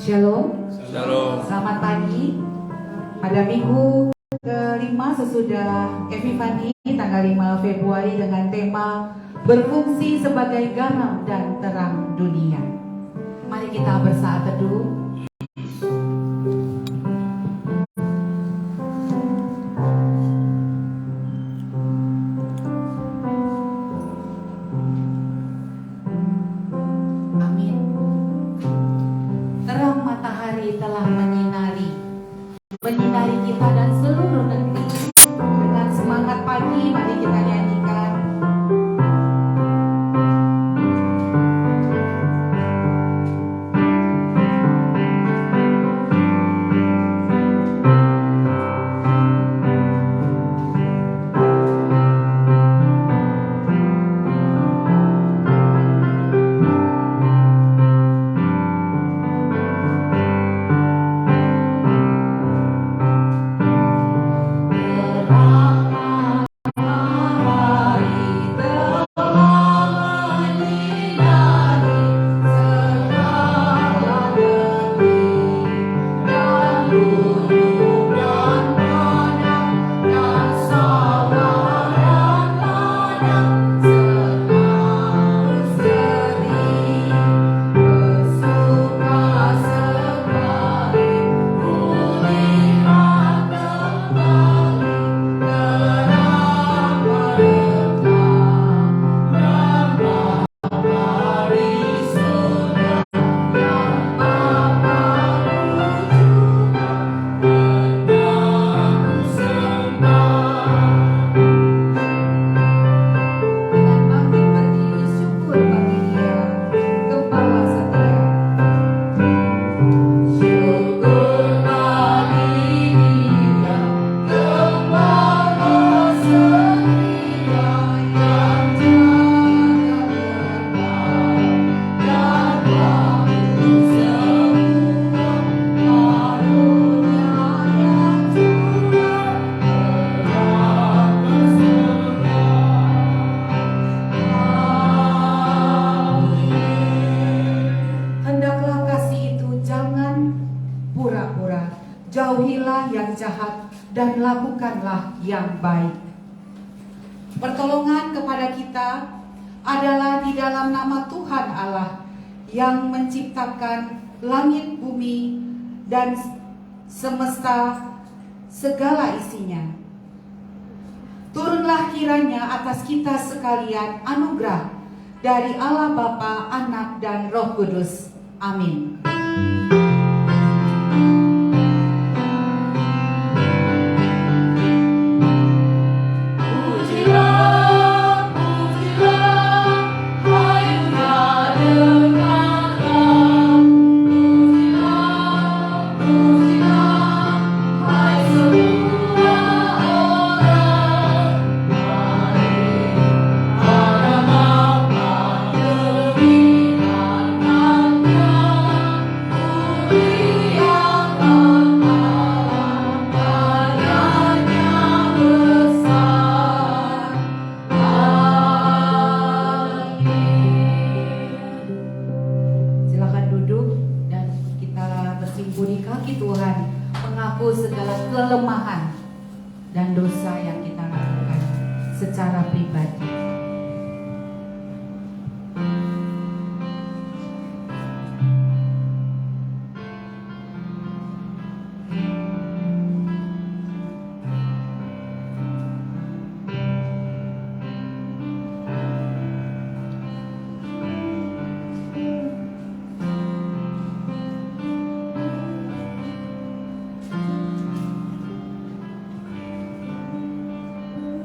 Shalom. Shalom. Selamat pagi. Pada minggu kelima sesudah Epifani tanggal 5 Februari dengan tema berfungsi sebagai garam dan terang dunia. Mari kita bersaat teduh. Telah menyinari kita dan seluruh negeri. Dengan semangat pagi, mari kita nyanyikan. Jauhilah yang jahat dan lakukanlah yang baik. Pertolongan kepada kita adalah di dalam nama Tuhan Allah yang menciptakan langit, bumi, dan semesta segala isinya. Turunlah kiranya atas kita sekalian anugerah dari Allah Bapa, Anak, dan Roh Kudus. Amin. Kelemahan dan dosa yang kita lakukan secara pribadi.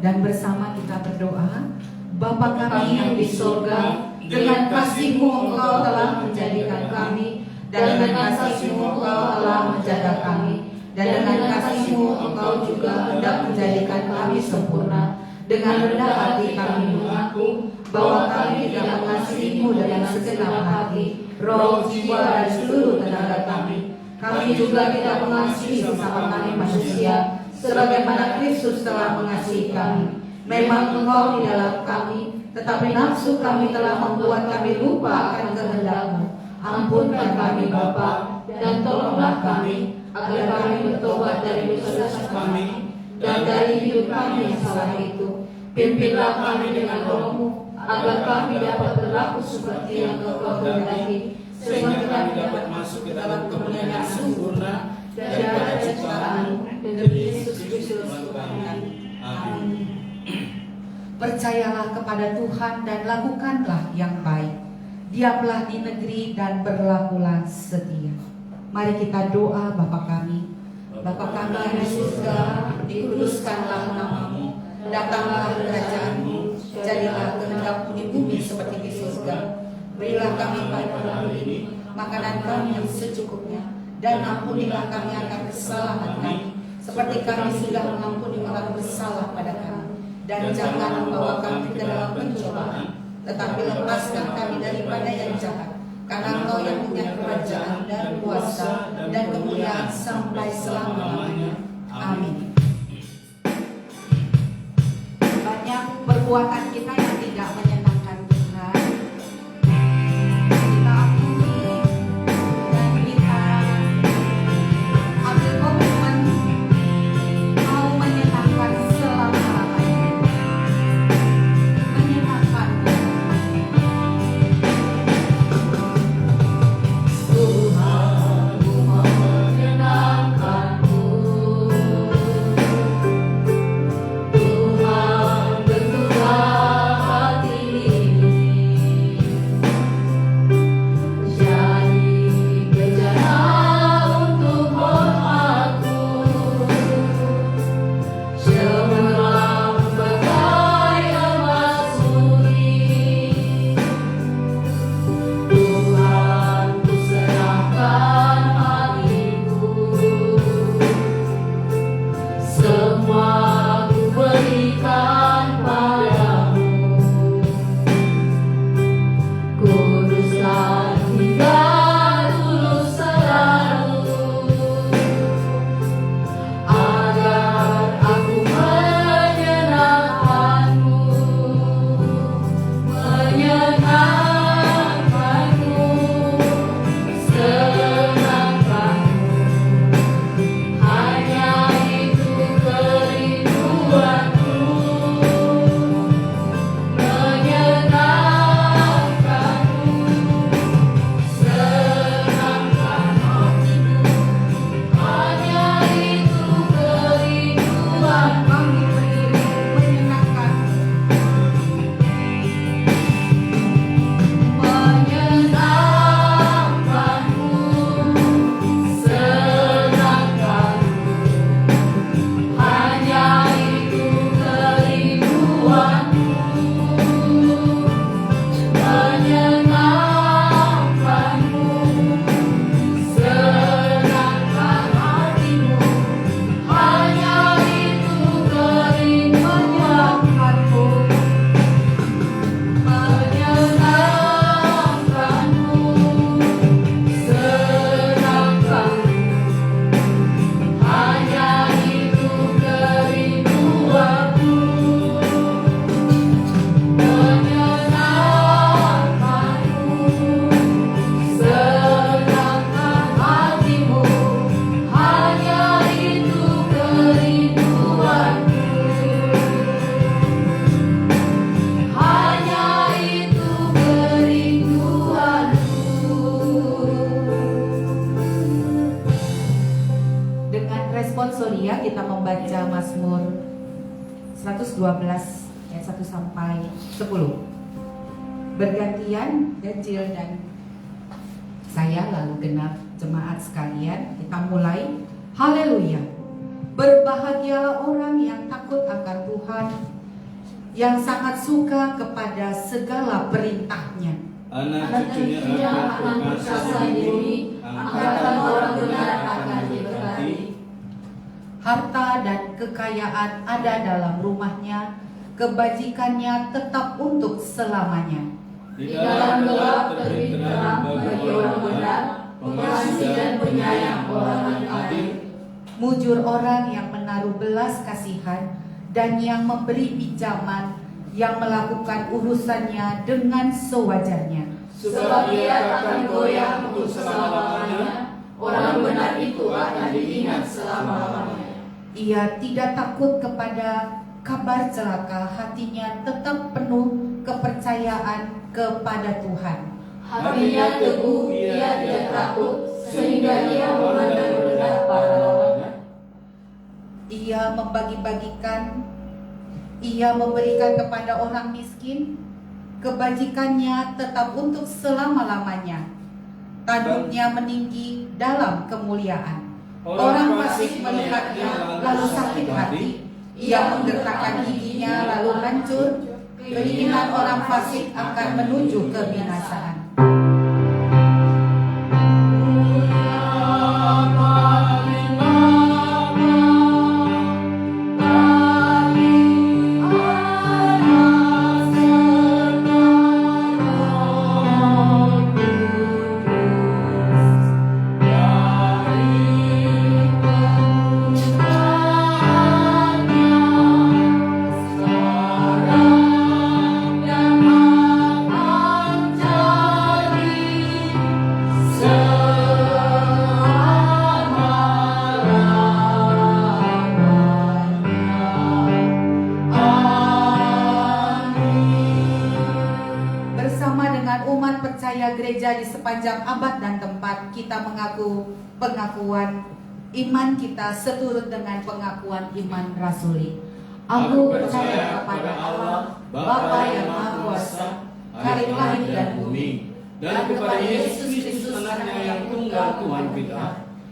Dan bersama kita berdoa. Bapa kami yang di surga, dengan kasih-Mu Engkau telah menjadikan kami, dan dengan kasih-Mu Engkau telah menjaga kami, dan dengan kasih-Mu Engkau juga hendak menjadikan kami sempurna. Dengan rendah hati kami mengaku bahwa kami tidak mengasihi-Mu dengan segenap hati, roh, jiwa, dan seluruh tenaga kami. Kami juga tidak mengasihi sesama kami manusia sebagaimana Kristus telah mengasihi kami. Memang Engkau di dalam kami, tetapi nafsu kami telah membuat kami lupa akan kehendak-Mu. Ampunkan kami Bapa, dan tolonglah kami, agar kami bertobat dari dosa-dosa kami, dan dari hidup kami yang salah itu. Pimpinlah kami dengan Roh-Mu, agar kami dapat berlaku seperti yang Engkau kehendaki, sehingga kami dapat masuk ke dalam kemuliaan yang sempurna daripada ciptaan-Mu, demi Yesus Kristus Tuhan kami. Amin. Percayalah kepada Tuhan dan lakukanlah yang baik. Diamlah di negeri dan berlakulah setia. Mari kita doa. Bapa kami, Bapa kami yang di surga, dikuduskanlah nama-Mu. Datanglah kerajaan-Mu, jadilah kehendak-Mu di bumi seperti di surga. Berilah kami pada hari ini makanan kami yang secukupnya, dan ampunilah kami akan kesalahan kami, seperti kami sudah mengampuni orang bersalah pada kami. Dan jangan membawa kami ke dalam pencobaan, tetapi lepaskan kami daripada yang jahat. Karena Engkau yang punya kerajaan dan kuasa dan kemuliaan sampai selama-lamanya. Amin. Banyak perbuatan kita yang tidak menyenangkan Tuhan. Kita akui dan kita ambil komitmen mau menyenangkan selama-lamanya. Menyenangkan Tuhan, mau menyenangkan-Mu. Tuhan, bentuklah hati ini jadi bejana untuk hormat-Mu, cemerlang bagai emas murni. Tuhan, ku serahkan hatiku, semua ku berikan padamu. Kuduskan hingga tulus selalu, agar aku menyenangkan-Mu, menyenangkan-Mu, senangkan-Mu. Hanya itu kerinduanku, menyenangkan-Mu, senangkan hatiku. Hanya itu kerinduan kami berdiri menyenangkan-Mu, menyenangkan-Mu, senangkan-Mu. Hanya itu kerinduanku, menyenangkan-Mu, senangkan hatimu. Hanya itu kerinduanku, menyenangkan-Mu, senangkan-Mu. Hanya itu kerinduanku, menyenangkan-Mu, senangkan hatimu. Hanya itu kerinduanku, hanya itu kerinduanku. Dengan responsoria kita membaca Mazmur 112 ayat 1 sampai 10. Bergantian Ganjil dan saya, lalu genap jemaat sekalian, kita mulai. Haleluya. Berbahagialah orang yang takut akan Tuhan, yang sangat suka kepada segala perintah-Nya. Anak cucunya akan perkasa di bumi, angkatan orang benar akan diberkati. Harta dan kekayaan ada dalam rumahnya, kebajikannya tetap untuk selamanya. Di dalam gelap terbit terang bagi orang benar, pengasih dan penyayang orang yang adil. Mujur orang yang menaruh belas kasihan dan yang memberi pinjaman, yang melakukan urusannya dengan sewajarnya. sebab ia akan goyah untuk selama-lamanya. Orang benar itu akan diingat selama-lamanya. Ia tidak takut kepada kabar celaka, hatinya tetap penuh kepercayaan kepada Tuhan. Hatinya teguh, ia tidak takut, sehingga ia memandang rendah para lawannya. Ia memberikan kepada orang miskin, kebajikannya tetap untuk selama-lamanya. Tanduknya meninggi dalam kemuliaan. Orang fasik melihatnya lalu sakit hati, ia menggertakkan giginya lalu hancur. Keinginan orang fasik akan menuju kebinasaan. Gereja di sepanjang abad dan tempat kita mengaku pengakuan iman kita seturut dengan pengakuan iman rasuli. Aku percaya kepada Allah Bapa yang Maha Kuasa, Hari langit dan bumi, dan kepada Yesus Kristus anaknya yang tunggal Tuhan kita,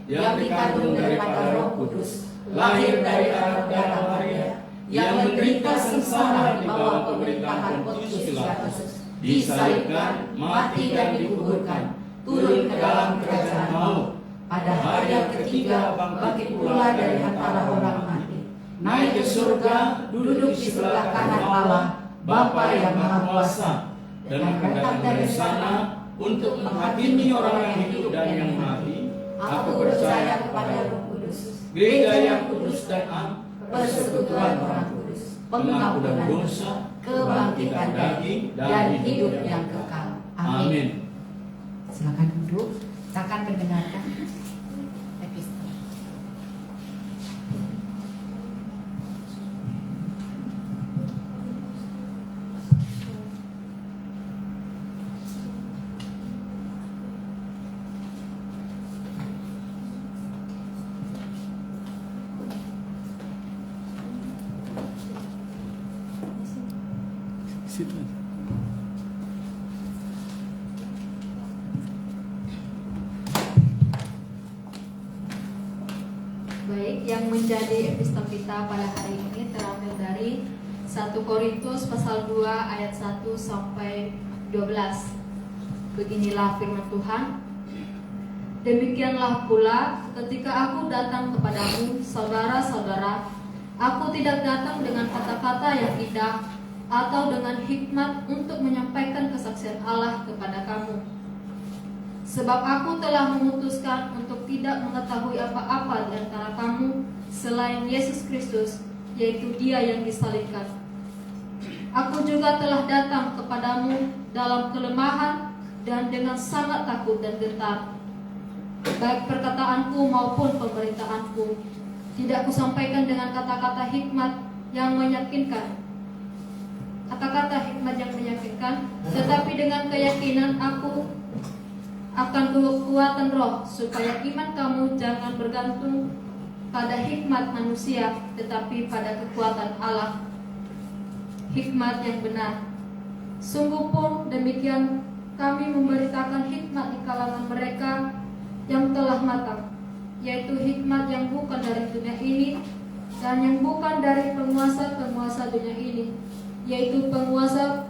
yang dikandung daripada Roh Kudus, lahir dari anak darah Maria, yang menderita sengsara di bawah pemerintahan Pontius Pilatus, disalibkan, mati dan dikuburkan, turun ke dalam kerajaan maut, pada hari yang ketiga bangkit pula dari antara orang mati, naik ke surga, duduk di sebelah kanan Allah, Bapa yang Maha Kuasa, dan akan datang dari sana untuk menghakimi orang yang hidup dan yang mati. Aku percaya kepada Roh Kudus, Gereja yang kudus dan am, persekutuan orang kudus, pengampunan dosa, kebangkitan daging, dan hidup yang kekal. Amin. Silakan duduk. Kita akan mendengarkan epistel. Baik, yang menjadi epistel kita pada hari ini terambil dari 1 Korintus pasal 2 ayat 1 sampai 12. Beginilah firman Tuhan. Demikianlah pula ketika aku datang kepadamu, saudara-saudara, aku tidak datang dengan kata-kata yang indah atau dengan hikmat untuk menyampaikan kesaksian Allah kepada kamu. Sebab aku telah memutuskan untuk tidak mengetahui apa-apa di antara kamu selain Yesus Kristus, yaitu Dia yang disalibkan. Aku juga telah datang kepadamu dalam kelemahan dan dengan sangat takut dan gentar. Baik perkataanku maupun pemberitaanku tidak kusampaikan dengan kata-kata hikmat yang meyakinkan, tetapi dengan keyakinan aku akan kekuatan roh, supaya iman kamu jangan bergantung pada hikmat manusia, tetapi pada kekuatan Allah, hikmat yang benar. Sungguh pun demikian, kami memberitakan hikmat di kalangan mereka yang telah matang, yaitu hikmat yang bukan dari dunia ini dan yang bukan dari penguasa-penguasa dunia ini, yaitu penguasa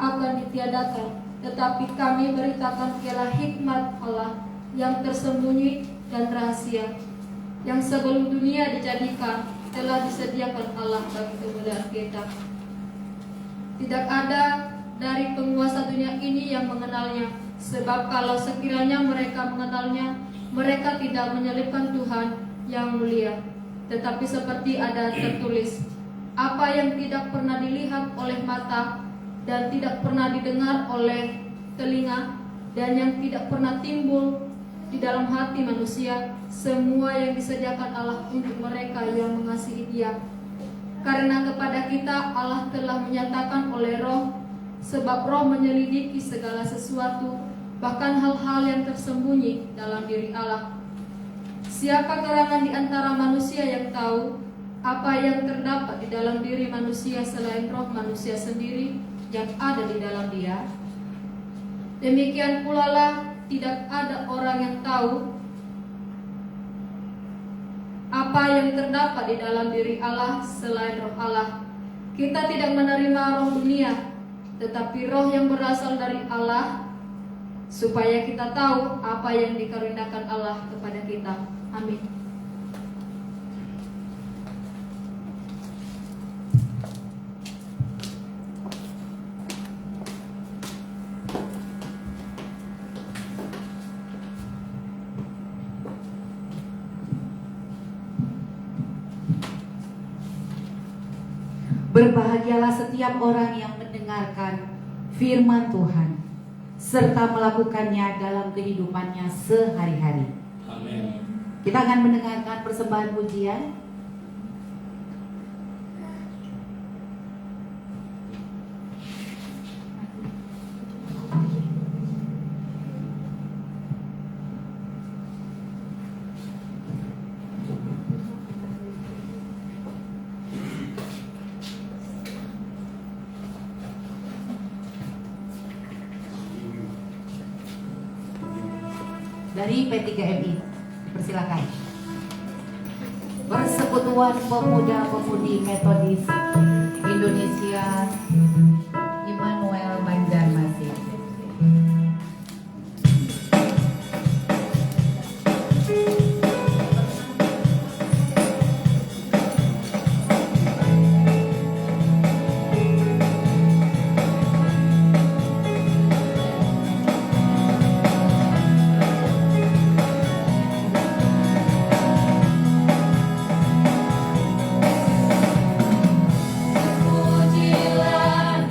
akan ditiadakan. Tetapi kami beritakan ialah hikmat Allah yang tersembunyi dan rahasia, yang sebelum dunia dijadikan telah disediakan Allah bagi kemuliaan kita. Tidak ada dari penguasa dunia ini yang mengenalnya, sebab kalau sekiranya mereka mengenalnya, mereka tidak menyalibkan Tuhan yang mulia. Tetapi seperti ada tertulis, apa yang tidak pernah dilihat oleh mata dan tidak pernah didengar oleh telinga, dan yang tidak pernah timbul di dalam hati manusia, semua yang disediakan Allah untuk mereka yang mengasihi Dia. Karena kepada kita Allah telah menyatakan oleh Roh, sebab Roh menyelidiki segala sesuatu, bahkan hal-hal yang tersembunyi dalam diri Allah. Siapa kalangan di antara manusia yang tahu apa yang terdapat di dalam diri manusia selain roh manusia sendiri yang ada di dalam dia? Demikian pula lah tidak ada orang yang tahu apa yang terdapat di dalam diri Allah selain roh Allah. Kita tidak menerima roh dunia, tetapi roh yang berasal dari Allah, supaya kita tahu apa yang dikaruniakan Allah kepada kita. Amin. Berbahagialah setiap orang yang mendengarkan firman Tuhan serta melakukannya dalam kehidupannya sehari-hari. Amin. Kita akan mendengarkan persembahan pujian. Dari P3MI, persilakan. Persekutuan Pemuda-Pemudi Metodis Indonesia Immanuel Banjarmasin. Pujilah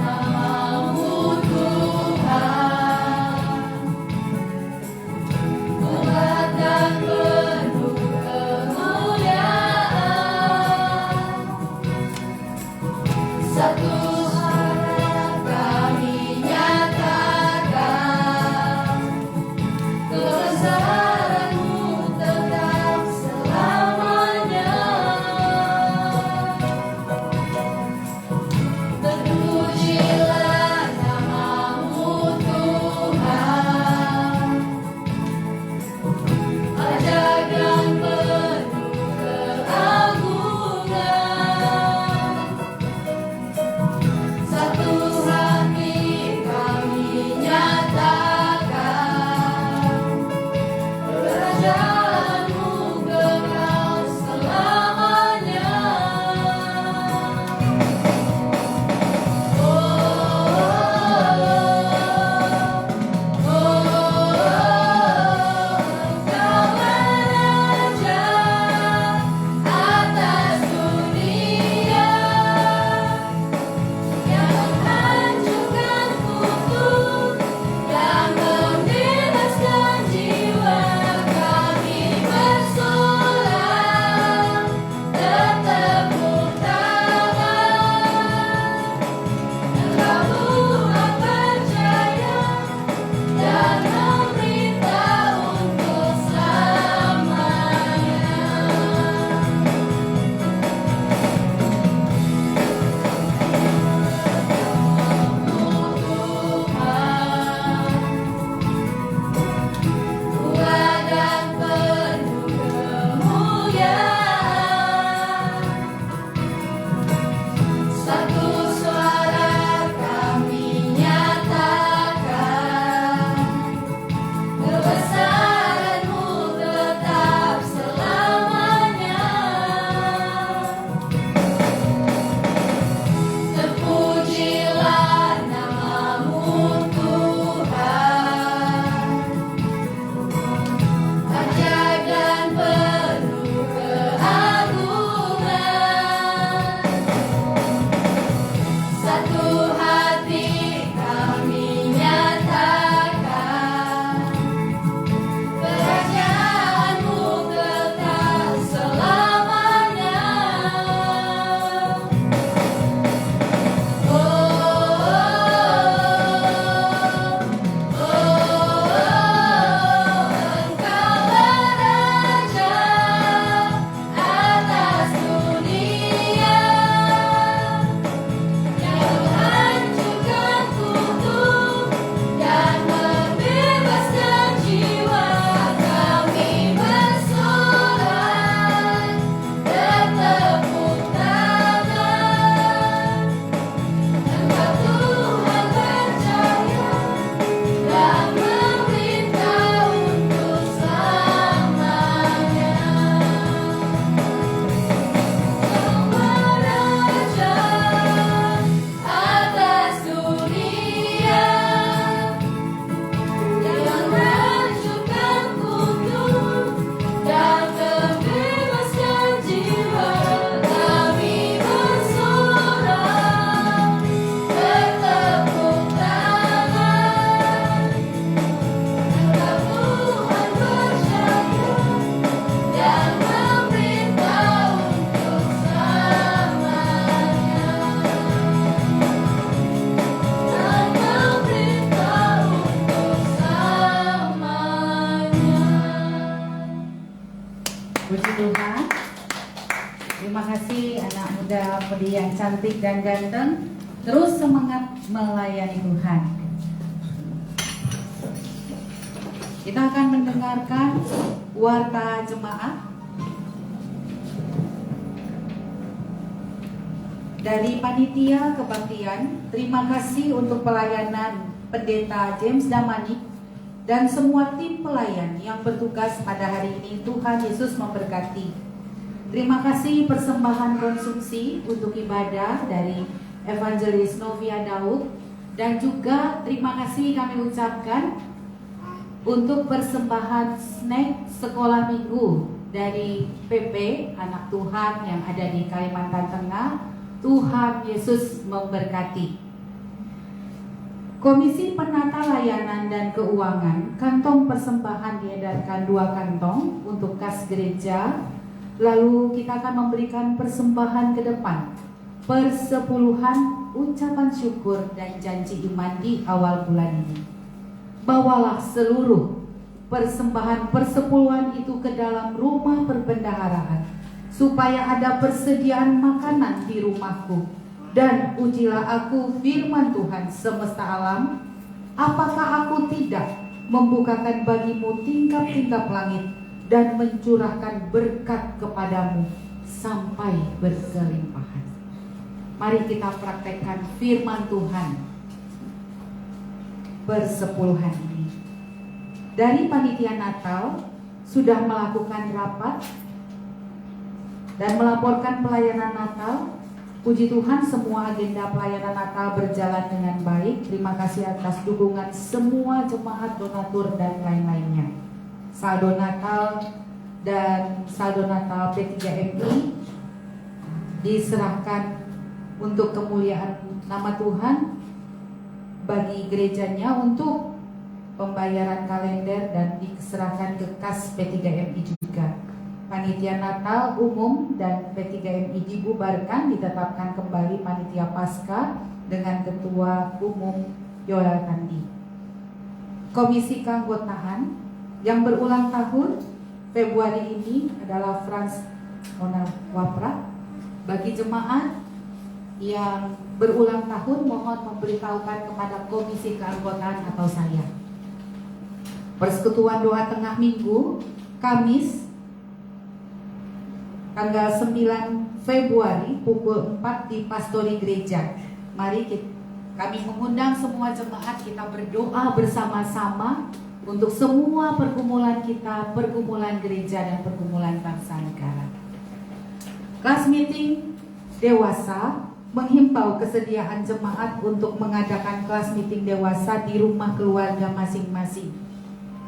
Mudi yang cantik dan ganteng, terus semangat melayani Tuhan. Kita akan mendengarkan warta jemaat dari Panitia Kebaktian. Terima kasih untuk pelayanan Pendeta James Damanik dan semua tim pelayan yang bertugas pada hari ini. Tuhan Yesus memberkati. Terima kasih persembahan konsumsi untuk ibadah dari Evangelis Novia Daud, dan juga terima kasih kami ucapkan untuk persembahan snack sekolah minggu dari PP Anak Tuhan yang ada di Kalimantan Tengah. Tuhan Yesus memberkati. Komisi Penata Layanan dan Keuangan, kantong persembahan diedarkan 2 kantong untuk kas gereja. Lalu kita akan memberikan persembahan ke depan, persepuluhan, ucapan syukur dan janji iman di awal bulan ini. Bawalah seluruh persembahan persepuluhan itu ke dalam rumah perbendaharaan, supaya ada persediaan makanan di rumahku. Dan ujilah aku firman Tuhan semesta alam, apakah aku tidak membukakan bagimu tingkap-tingkap langit dan mencurahkan berkat kepadamu sampai berkelimpahan. Mari kita praktekkan firman Tuhan persepuluhan ini. Dari Panitia Natal sudah melakukan rapat dan melaporkan pelayanan Natal. Puji Tuhan, semua agenda pelayanan Natal berjalan dengan baik. Terima kasih atas dukungan semua jemaat, donatur dan lain-lainnya. Saldo Natal dan saldo Natal P3MI diserahkan untuk kemuliaan nama Tuhan bagi gerejanya, untuk pembayaran kalender, dan diserahkan ke kas P3MI juga. Panitia Natal umum dan P3MI dibubarkan, ditetapkan kembali Panitia Paskah dengan Ketua Umum Yoel Kandi. Komisi keanggotaan yang berulang tahun Februari ini adalah Frans Mona Wapra. Bagi jemaat yang berulang tahun, mohon memberitahukan kepada komisi keanggotaan atau saya. Persekutuan doa tengah minggu Kamis tanggal 9 Februari pukul 4 di Pastori Gereja. Mari kami mengundang semua jemaat, kita berdoa bersama-sama untuk semua pergumulan kita, pergumulan gereja dan pergumulan bangsa negara. Kelas meeting dewasa menghimbau kesediaan jemaat untuk mengadakan kelas meeting dewasa di rumah keluarga masing-masing.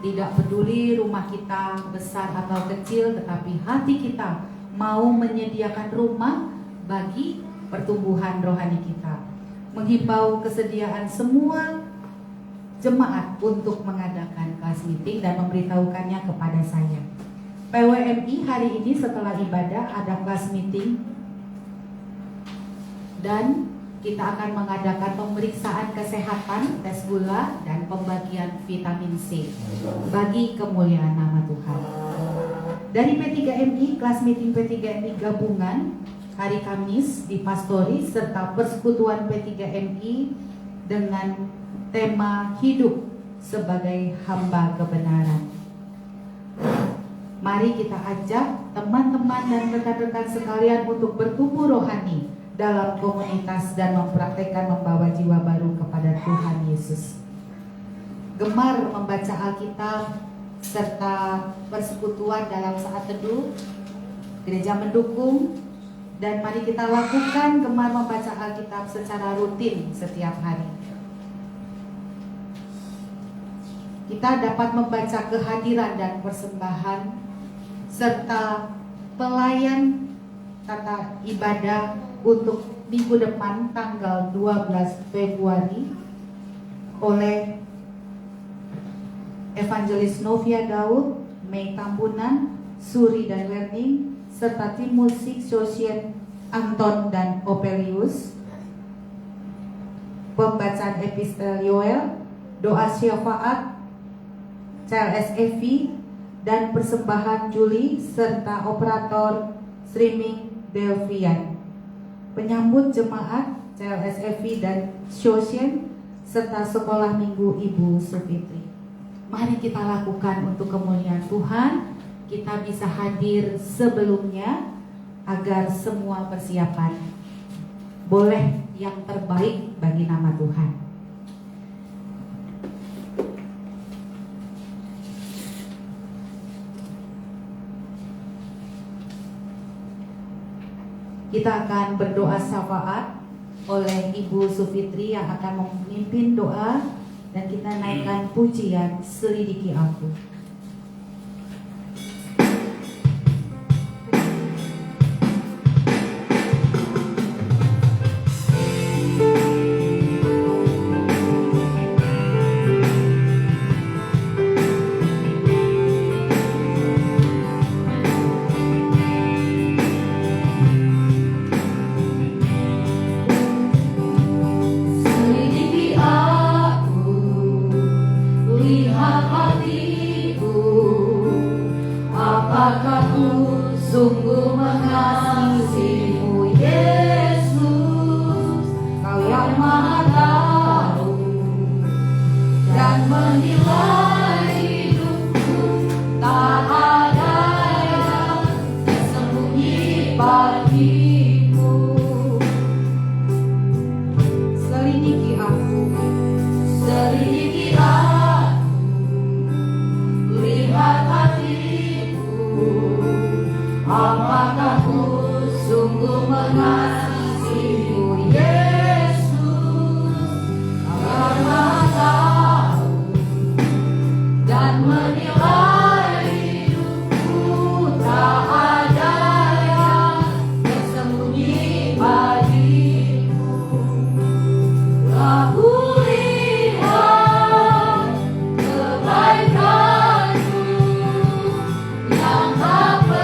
Tidak peduli rumah kita besar atau kecil, tetapi hati kita mau menyediakan rumah bagi pertumbuhan rohani kita. Menghimbau kesediaan semua jemaat untuk mengadakan kelas meeting dan memberitahukannya kepada saya. PWMI hari ini setelah ibadah ada kelas meeting, dan kita akan mengadakan pemeriksaan kesehatan, tes gula, dan pembagian vitamin C bagi kemuliaan nama Tuhan. Dari P3MI, kelas meeting P3MI gabungan hari Kamis di Pastori serta persekutuan P3MI dengan tema hidup sebagai hamba kebenaran. Mari kita ajak teman-teman dan rekan-rekan sekalian untuk bertumbuh rohani dalam komunitas dan mempraktekkan membawa jiwa baru kepada Tuhan Yesus. Gemar membaca Alkitab serta persekutuan dalam saat teduh, gereja mendukung, dan mari kita lakukan gemar membaca Alkitab secara rutin setiap hari. Kita dapat membaca kehadiran dan persembahan serta pelayan tata ibadah untuk minggu depan tanggal 12 Februari oleh Evangelis Novia Daud, Mei Tambunan, Suri dan Learning, serta tim musik Sosien Anton dan Opelius. Pembacaan epistel Yoel, doa syafaat CLS Evi, dan persembahan Juli serta operator streaming Delvian. penyambut jemaat CLSFI dan Shoshen serta sekolah minggu Ibu Sufitri. Mari kita lakukan untuk kemuliaan Tuhan. Kita bisa hadir sebelumnya agar semua persiapan boleh yang terbaik bagi nama Tuhan. Kita akan berdoa syafaat oleh Ibu Sufitri yang akan memimpin doa, dan kita naikkan pujian Selidiki Aku. Sungguh mengasihimu Yesus, Kau yang Maha Tahu dan menilai hidupku. Tak ada yang tersembunyi bagimu. Selidiki aku, Selidiki aku, lihat hatiku. Apakah ku sungguh mengasihimu Yesus, Kau Maha Tahu dan menilai hidupku. Tak ada yang tersembunyi bagimu. Aku lihat kebaikanmu yang tak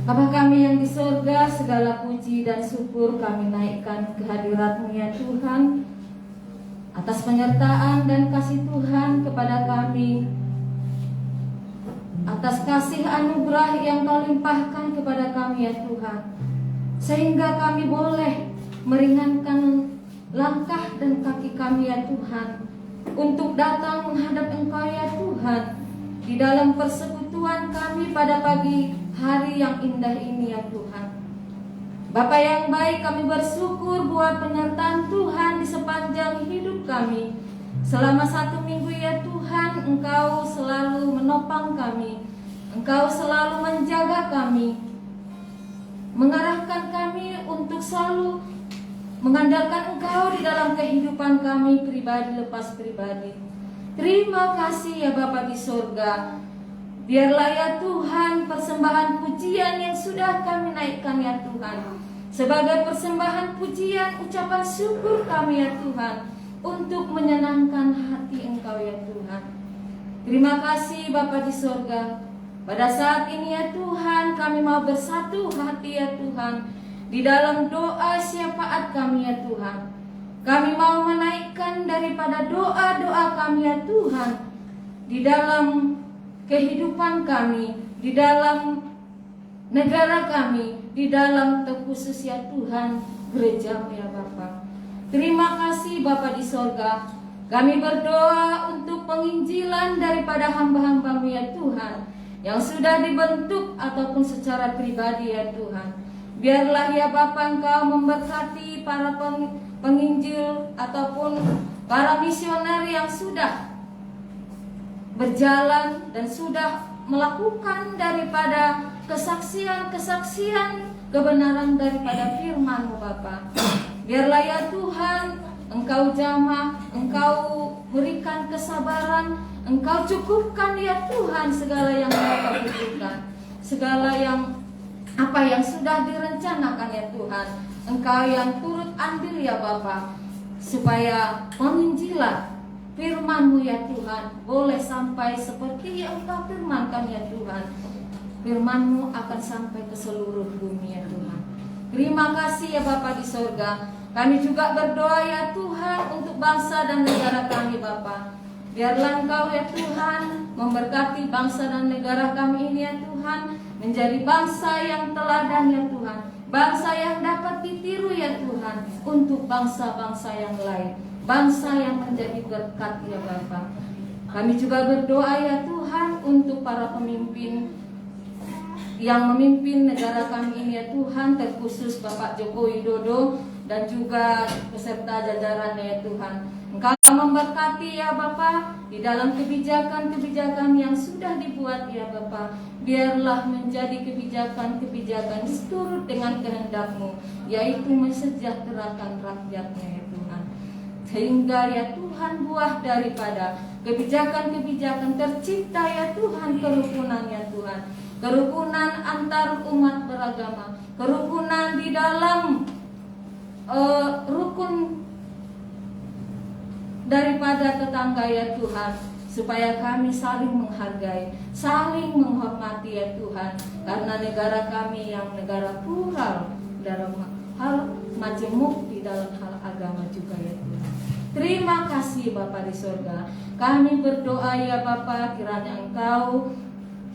Bapa kami yang di sorga, segala puji dan syukur kami naikkan kehadirat-Mu ya Tuhan, atas penyertaan dan kasih Tuhan kepada kami, atas kasih anugerah yang Kau limpahkan kepada kami ya Tuhan, sehingga kami boleh meringankan langkah dan kaki kami ya Tuhan, untuk datang menghadap Engkau ya Tuhan, di dalam persekutuan kami pada pagi hari yang indah ini ya Tuhan. Bapa yang baik, kami bersyukur buat penyertaan Tuhan di sepanjang hidup kami. Selama 1 minggu ya Tuhan, Engkau selalu menopang kami, Engkau selalu menjaga kami, mengarahkan kami untuk selalu mengandalkan Engkau di dalam kehidupan kami pribadi lepas pribadi. Terima kasih ya Bapa di sorga. Biarlah ya Tuhan persembahan pujian yang sudah kami naikkan ya Tuhan, sebagai persembahan pujian ucapan syukur kami ya Tuhan, untuk menyenangkan hati Engkau ya Tuhan. Terima kasih Bapa di sorga. Pada saat ini ya Tuhan, kami mau bersatu hati ya Tuhan, di dalam doa syafaat kami ya Tuhan. Kami mau menaikkan daripada doa-doa kami ya Tuhan, di dalam kehidupan kami, di dalam negara kami, di dalam terkhusus ya Tuhan gereja ya Bapa. Terima kasih Bapa di sorga. Kami berdoa untuk penginjilan daripada hamba-hamba-Mu ya Tuhan, yang sudah dibentuk ataupun secara pribadi ya Tuhan. Biarlah ya Bapa Engkau memberkati para penginjil ataupun para misioner yang sudah berjalan dan sudah melakukan daripada kesaksian-kesaksian kebenaran daripada firman-Mu Bapa. Biarlah ya Tuhan, Engkau jamah, Engkau berikan kesabaran, Engkau cukupkan ya Tuhan segala yang mereka butuhkan, segala yang apa yang sudah direncanakan ya Tuhan. Engkau yang turut andil ya Bapa, supaya penginjilan firman-Mu ya Tuhan boleh sampai seperti yang Engkau firmankan ya Tuhan. Firman-Mu akan sampai ke seluruh bumi ya Tuhan. Terima kasih ya Bapa di sorga. Kami juga berdoa ya Tuhan untuk bangsa dan negara kami Bapa. Biarlah Engkau ya Tuhan memberkati bangsa dan negara kami ini ya Tuhan, menjadi bangsa yang teladan ya Tuhan, bangsa yang dapat ditiru ya Tuhan untuk bangsa-bangsa yang lain, bangsa yang menjadi berkat ya Bapa. Kami juga berdoa ya Tuhan untuk para pemimpin yang memimpin negara kami ini ya Tuhan, terkhusus Bapak Joko Widodo dan juga beserta jajarannya ya Tuhan. Engkau memberkati ya Bapa di dalam kebijakan-kebijakan yang sudah dibuat ya Bapa. Biarlah menjadi kebijakan-kebijakan seturut dengan kehendak-Mu, yaitu mensejahterakan rakyatnya ya Tuhan. Sehingga ya Tuhan buah daripada kebijakan-kebijakan tercipta ya Tuhan kerukunan ya Tuhan. Kerukunan antar umat beragama, kerukunan di dalam rukun daripada tetangga ya Tuhan, supaya kami saling menghargai, saling menghormati ya Tuhan, karena negara kami yang negara plural dalam hal majemuk di dalam hal agama juga ya Tuhan. Terima kasih Bapa di sorga. Kami berdoa ya Bapa, kiranya Engkau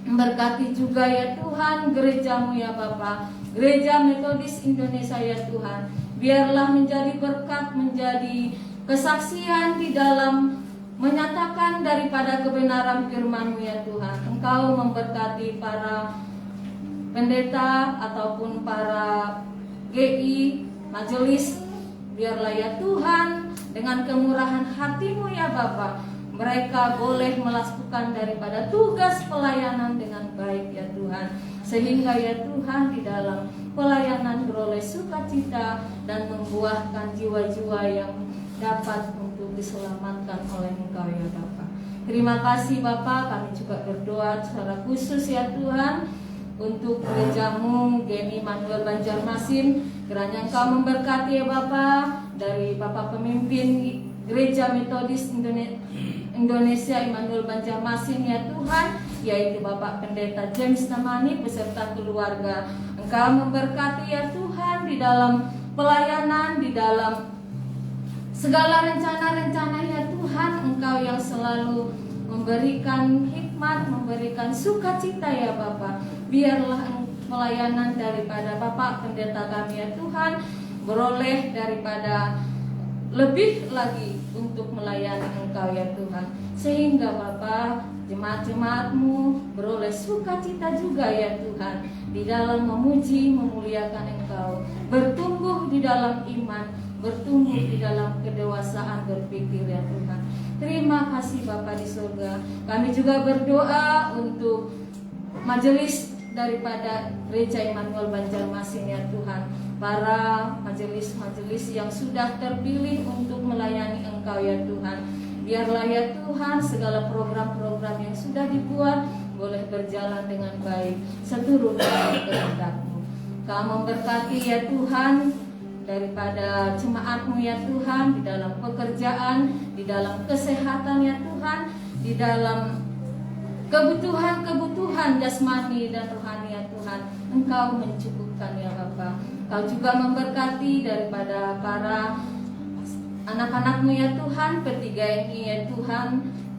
memberkati juga ya Tuhan gereja-Mu ya Bapa, Gereja Metodis Indonesia ya Tuhan. Biarlah menjadi berkat, menjadi kesaksian di dalam menyatakan daripada kebenaran firman-Mu ya Tuhan. Engkau memberkati para pendeta ataupun para GI, majelis. Biarlah ya Tuhan dengan kemurahan hati-Mu ya Bapa, mereka boleh melakukan daripada tugas pelayanan dengan baik ya Tuhan. Sehingga ya Tuhan di dalam pelayanan beroleh sukacita dan membuahkan jiwa-jiwa yang dapat untuk diselamatkan oleh Engkau ya Bapa. Terima kasih Bapa, kami juga berdoa secara khusus ya Tuhan untuk gereja-Mu GMI Immanuel Banjarmasin. Kiranya Engkau memberkati ya Bapa, dari Bapak pemimpin Gereja Metodis Indonesia Immanuel Banjarmasin ya Tuhan, yaitu Bapak Pendeta James Tamani beserta keluarga. Engkau memberkati ya Tuhan di dalam pelayanan, di dalam segala rencana-rencana ya Tuhan. Engkau yang selalu memberikan hikmat, memberikan sukacita ya Bapa. Biarlah pelayanan daripada Bapak Pendeta kami ya Tuhan beroleh daripada lebih lagi untuk melayani Engkau ya Tuhan, sehingga Bapa jemaat-jemaat-Mu beroleh sukacita juga ya Tuhan di dalam memuji memuliakan Engkau, bertumbuh di dalam iman, bertumbuh di dalam kedewasaan berpikir ya Tuhan. Terima kasih Bapa di surga. Kami juga berdoa untuk majelis daripada Gereja Immanuel Banjarmasin ya Tuhan, para majelis-majelis yang sudah terpilih untuk melayani Engkau ya Tuhan. Biarlah ya Tuhan segala program-program yang sudah dibuat boleh berjalan dengan baik seturut dengan kehendak-Mu. Kau memberkati ya Tuhan daripada jemaat-Mu ya Tuhan, di dalam pekerjaan, di dalam kesehatan ya Tuhan, di dalam kebutuhan-kebutuhan jasmani dan rohani ya Tuhan. Engkau mencukupkan ya Bapa. Kau juga memberkati daripada para anak-anak-Mu ya Tuhan, P3MI ya Tuhan,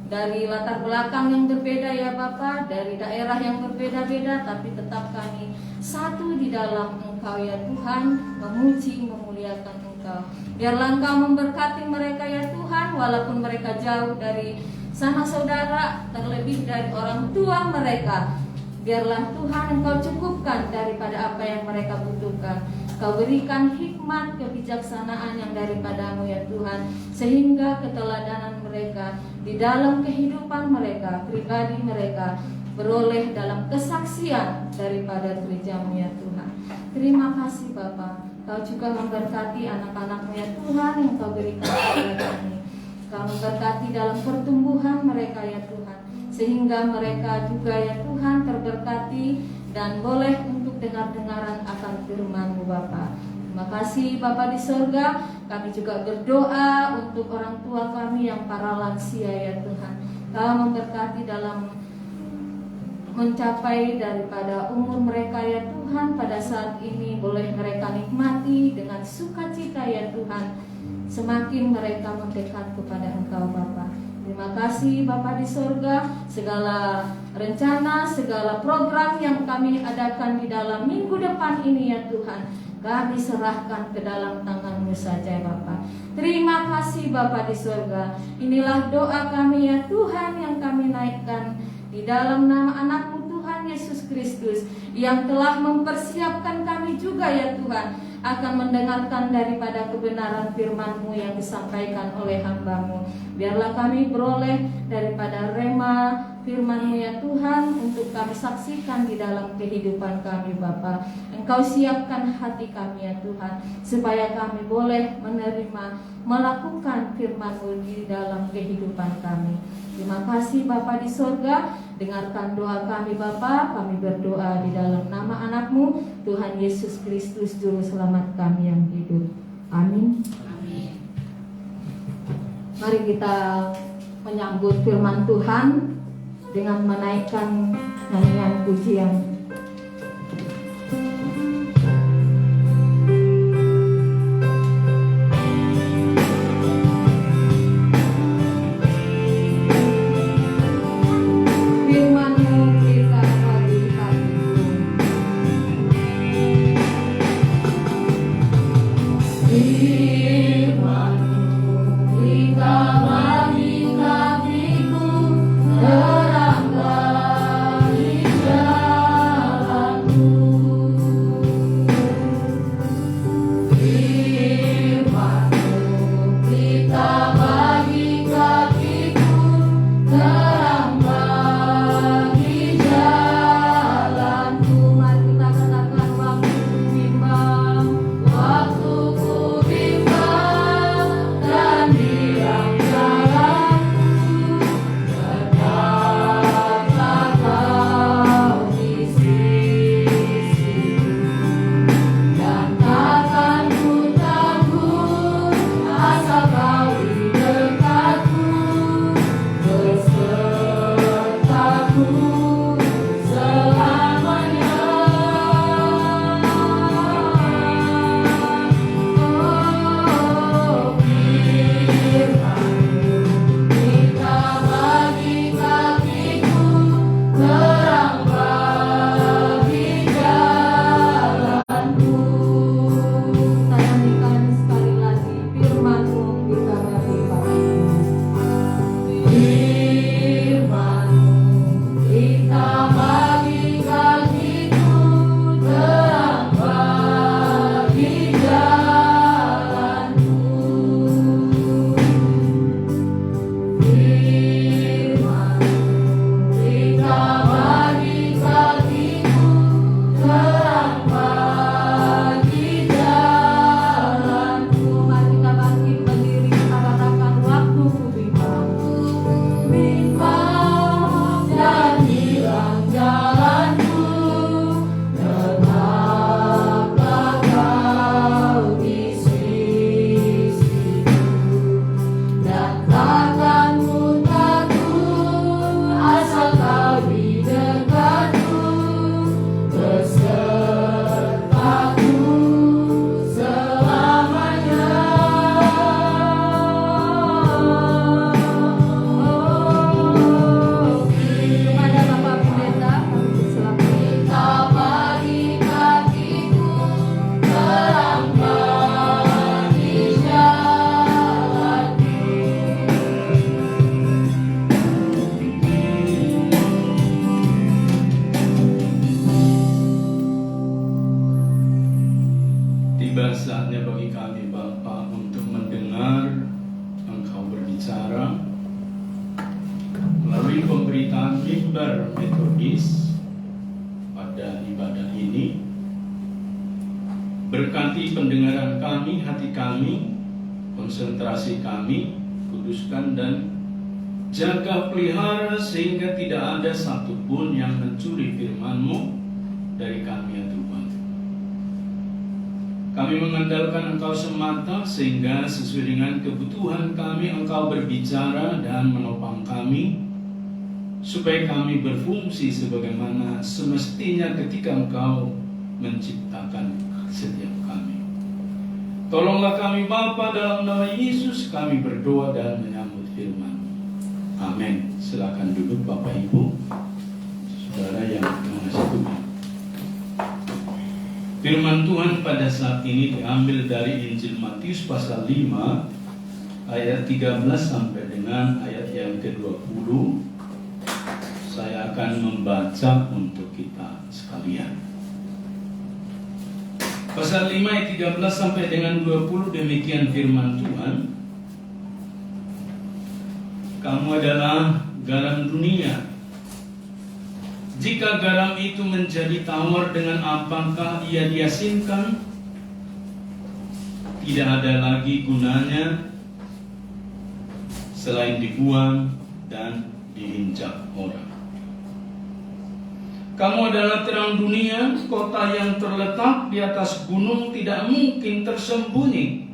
dari latar belakang yang berbeda ya Bapa, dari daerah yang berbeda-beda, tapi tetap kami satu di dalam Engkau ya Tuhan, memuji memuliakan Engkau. Biarlah Engkau memberkati mereka ya Tuhan, walaupun mereka jauh dari sama saudara, terlebih dari orang tua mereka. Biarlah Tuhan Engkau cukupkan daripada apa yang mereka butuhkan. Kau berikan hikmat kebijaksanaan yang daripadamu ya Tuhan, sehingga keteladanan mereka di dalam kehidupan mereka, pribadi mereka, beroleh dalam kesaksian daripada gerejamu ya Tuhan. Terima kasih Bapa. Kau juga memberkati anak-anakmu ya Tuhan yang Kau berikan kepada kami. Kau memberkati dalam pertumbuhan mereka ya Tuhan, sehingga mereka juga ya Tuhan terberkati dan boleh untuk dengar-dengaran akan firman-Mu Bapa. Terima kasih Bapa di surga. Kami juga berdoa untuk orang tua kami yang para lansia ya Tuhan. Kau memberkati dalam mencapai daripada umur mereka ya Tuhan. Pada saat ini boleh mereka nikmati dengan sukacita ya Tuhan, semakin mereka mendekat kepada Engkau Bapa. Terima kasih Bapa di surga. Segala rencana, segala program yang kami adakan di dalam minggu depan ini ya Tuhan, kami serahkan ke dalam tangan-Mu saja Bapa. Terima kasih Bapa di surga. Inilah doa kami ya Tuhan yang kami naikkan di dalam nama anak-Mu Tuhan Yesus Kristus, yang telah mempersiapkan kami juga ya Tuhan akan mendengarkan daripada kebenaran firman-Mu yang disampaikan oleh hamba-Mu. Biarlah kami beroleh daripada rema firman-Mu ya Tuhan untuk kami saksikan di dalam kehidupan kami Bapa. Engkau siapkan hati kami ya Tuhan, supaya kami boleh menerima, melakukan firman-Mu di dalam kehidupan kami. Terima kasih Bapa di surga. Dengarkan doa kami Bapa. Kami berdoa di dalam nama anak-Mu Tuhan Yesus Kristus, Juru Selamat kami yang hidup. Amin. Amin. Mari kita menyambut firman Tuhan dengan menaikkan nyanyian pujian. Firman-Mu kita Kamis pada ibadah ini. Berkati pendengaran kami, hati kami, konsentrasi kami, kuduskan dan jaga pelihara sehingga tidak ada satupun yang mencuri firman-Mu dari kami ya Tuhan. Kami mengandalkan Engkau semata sehingga sesuai dengan kebutuhan kami Engkau berbicara dan menopang kami supaya kami berfungsi sebagaimana semestinya ketika Engkau menciptakan setiap kami. Tolonglah kami Bapa, dalam nama Yesus kami berdoa dan menyambut firman. Amin. Silakan duduk Bapak Ibu, saudara yang mengasihi Tuhan. Firman Tuhan pada saat ini diambil dari Injil Matius pasal 5 ayat 13 sampai dengan ayat yang ke-20. Saya akan membaca untuk kita sekalian. Pasal 5 ayat 13 sampai dengan 20, demikian firman Tuhan. Kamu adalah garam dunia. Jika garam itu menjadi tawar, dengan apakah ia diasinkan? Tidak ada lagi gunanya selain dibuang dan diinjak orang. Kamu adalah terang dunia. Kota yang terletak di atas gunung tidak mungkin tersembunyi.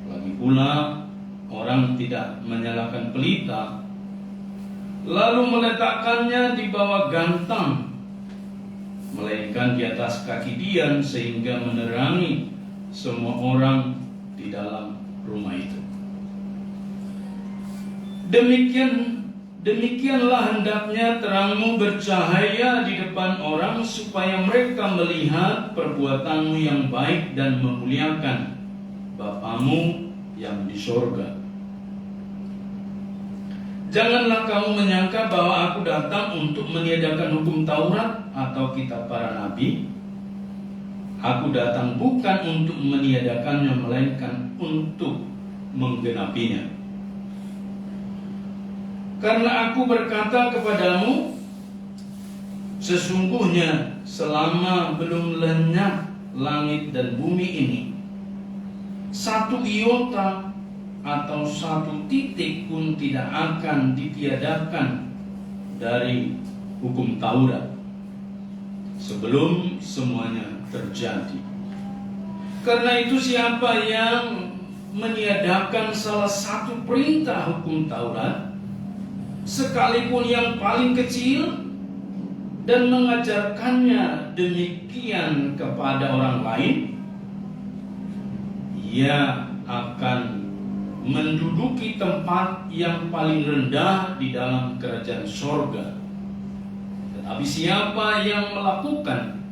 Lagi pula, orang tidak menyalakan pelita lalu meletakkannya di bawah gantang, melainkan di atas kaki dian sehingga menerangi semua orang di dalam rumah itu. Demikianlah hendaknya terangmu bercahaya di depan orang, supaya mereka melihat perbuatanmu yang baik dan memuliakan Bapamu yang di sorga. Janganlah kamu menyangka bahwa aku datang untuk meniadakan hukum Taurat atau kitab para nabi. Aku datang bukan untuk meniadakannya, melainkan untuk menggenapinya. Karena aku berkata kepadamu, sesungguhnya selama belum lenyap langit dan bumi ini, satu iota atau satu titik pun tidak akan ditiadakan dari hukum Taurat sebelum semuanya terjadi. Karena itu siapa yang meniadakan salah satu perintah hukum Taurat, sekalipun yang paling kecil, dan mengajarkannya demikian kepada orang lain, ia akan menduduki tempat yang paling rendah di dalam kerajaan sorga. Tetapi siapa yang melakukan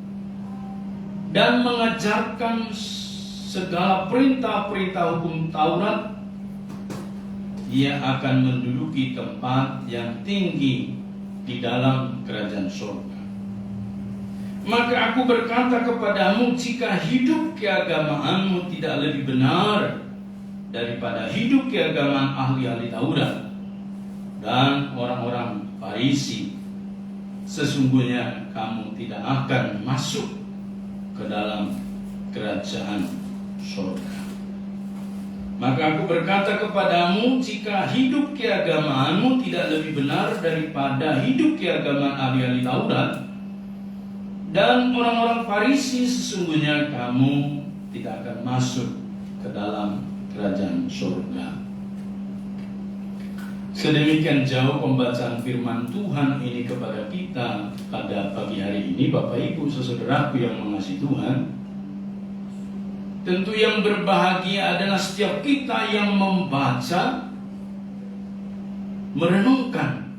dan mengajarkan segala perintah-perintah hukum Taurat, ia akan menduduki tempat yang tinggi di dalam kerajaan sorga. Maka aku berkata kepadamu, jika hidup keagamaanmu tidak lebih benar daripada hidup keagamaan ahli-ahli Taurat dan orang-orang Farisi, sesungguhnya kamu tidak akan masuk ke dalam kerajaan surga. Maka aku berkata kepadamu, jika hidup keagamaanmu tidak lebih benar daripada hidup keagamaan ahli-ahli Taurat dan orang-orang Farisi, sesungguhnya kamu tidak akan masuk ke dalam kerajaan surga. Sedemikian jauh pembacaan firman Tuhan ini kepada kita pada pagi hari ini, Bapak Ibu saudaraku yang mengasihi Tuhan. Tentu yang berbahagia adalah setiap kita yang membaca, merenungkan,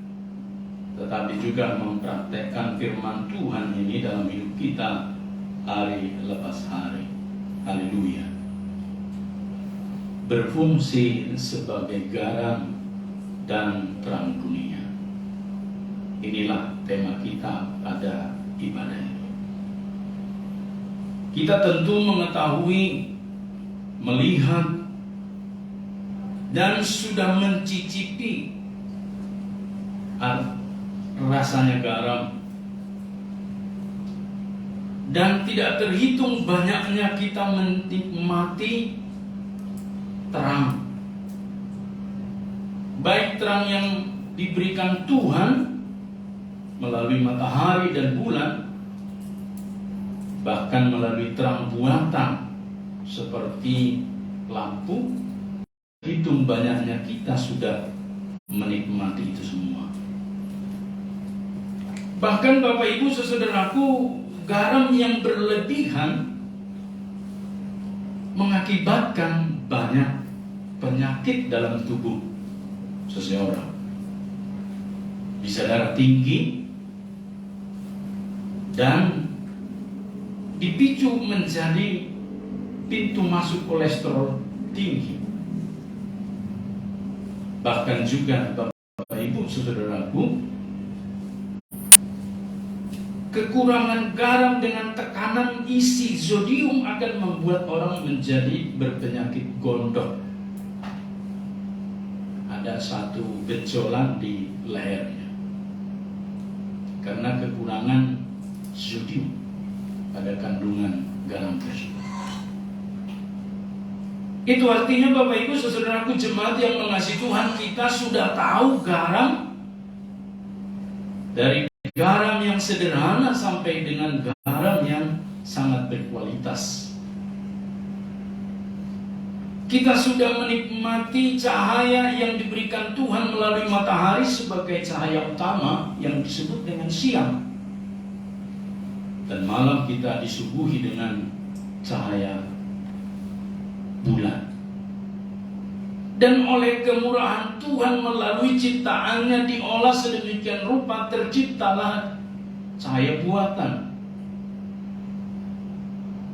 tetapi juga mempraktekkan firman Tuhan ini dalam hidup kita hari lepas hari. Haleluya. Berfungsi sebagai garam dan terang dunia. Inilah tema kita pada ibadah ini. Kita tentu mengetahui, melihat, dan sudah mencicipi rasanya garam. Dan tidak terhitung banyaknya kita menikmati terang. Baik terang yang diberikan Tuhan melalui matahari dan bulan, bahkan melalui terang buatan seperti lampu. Hitung banyaknya kita sudah menikmati itu semua. Bahkan Bapak Ibu saudaraku, garam yang berlebihan mengakibatkan banyak penyakit dalam tubuh seseorang. Bisa darah tinggi dan dipicu menjadi pintu masuk kolesterol tinggi. Bahkan juga Bapak Ibu saudaraku, kekurangan garam dengan tekanan isi zodium akan membuat orang menjadi berpenyakit gondok. Ada satu benjolan di lehernya karena kekurangan zodium pada kandungan garam tersebut. Itu artinya Bapak Ibu saudaraku jemaat yang mengasihi Tuhan, kita sudah tahu garam, dari garam yang sederhana sampai dengan garam yang sangat berkualitas. Kita sudah menikmati cahaya yang diberikan Tuhan melalui matahari sebagai cahaya utama yang disebut dengan siang. Dan malam kita disuguhi dengan cahaya bulan. Dan oleh kemurahan Tuhan melalui ciptaannya diolah sedemikian rupa, terciptalah cahaya buatan.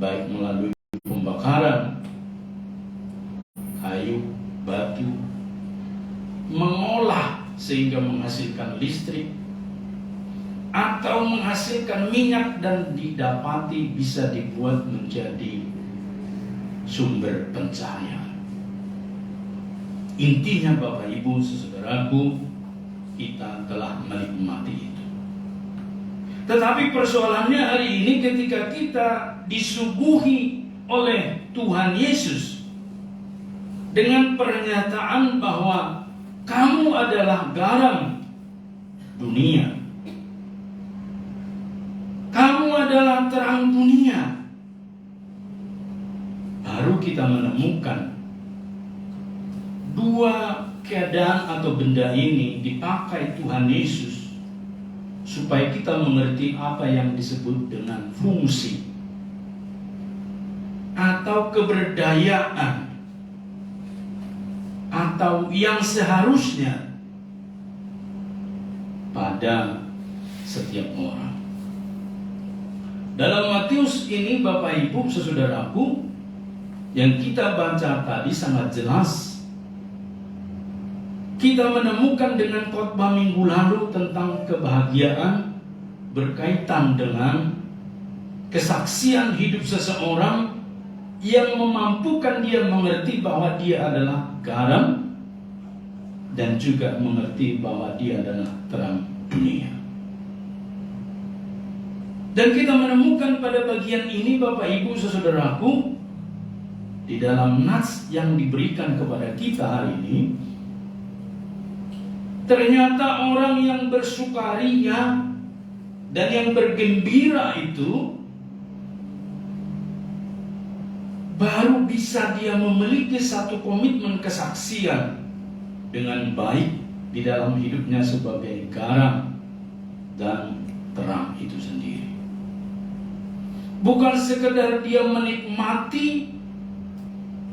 Baik melalui pembakaran kayu, batu, mengolah sehingga menghasilkan listrik, atau menghasilkan minyak dan didapati bisa dibuat menjadi sumber pencahayaan. Intinya Bapak Ibu saudaraku, kita telah menikmati itu. Tetapi persoalannya hari ini ketika kita disuguhi oleh Tuhan Yesus dengan pernyataan bahwa kamu adalah garam dunia, kamu adalah terang dunia, baru kita menemukan dua keadaan atau benda ini dipakai Tuhan Yesus supaya kita mengerti apa yang disebut dengan fungsi atau keberdayaan atau yang seharusnya pada setiap orang. Dalam Matius ini Bapak Ibu saudaraku, yang kita baca tadi sangat jelas. Kita menemukan dengan khotbah minggu lalu tentang kebahagiaan berkaitan dengan kesaksian hidup seseorang yang memampukan dia mengerti bahwa dia adalah garam dan juga mengerti bahwa dia adalah terang dunia. Dan kita menemukan pada bagian ini Bapak Ibu saudaraku, di dalam nats yang diberikan kepada kita hari ini, ternyata orang yang bersukaria dan yang bergembira itu baru bisa dia memiliki satu komitmen kesaksian dengan baik di dalam hidupnya sebagai garam dan terang itu sendiri. Bukan sekedar dia menikmati,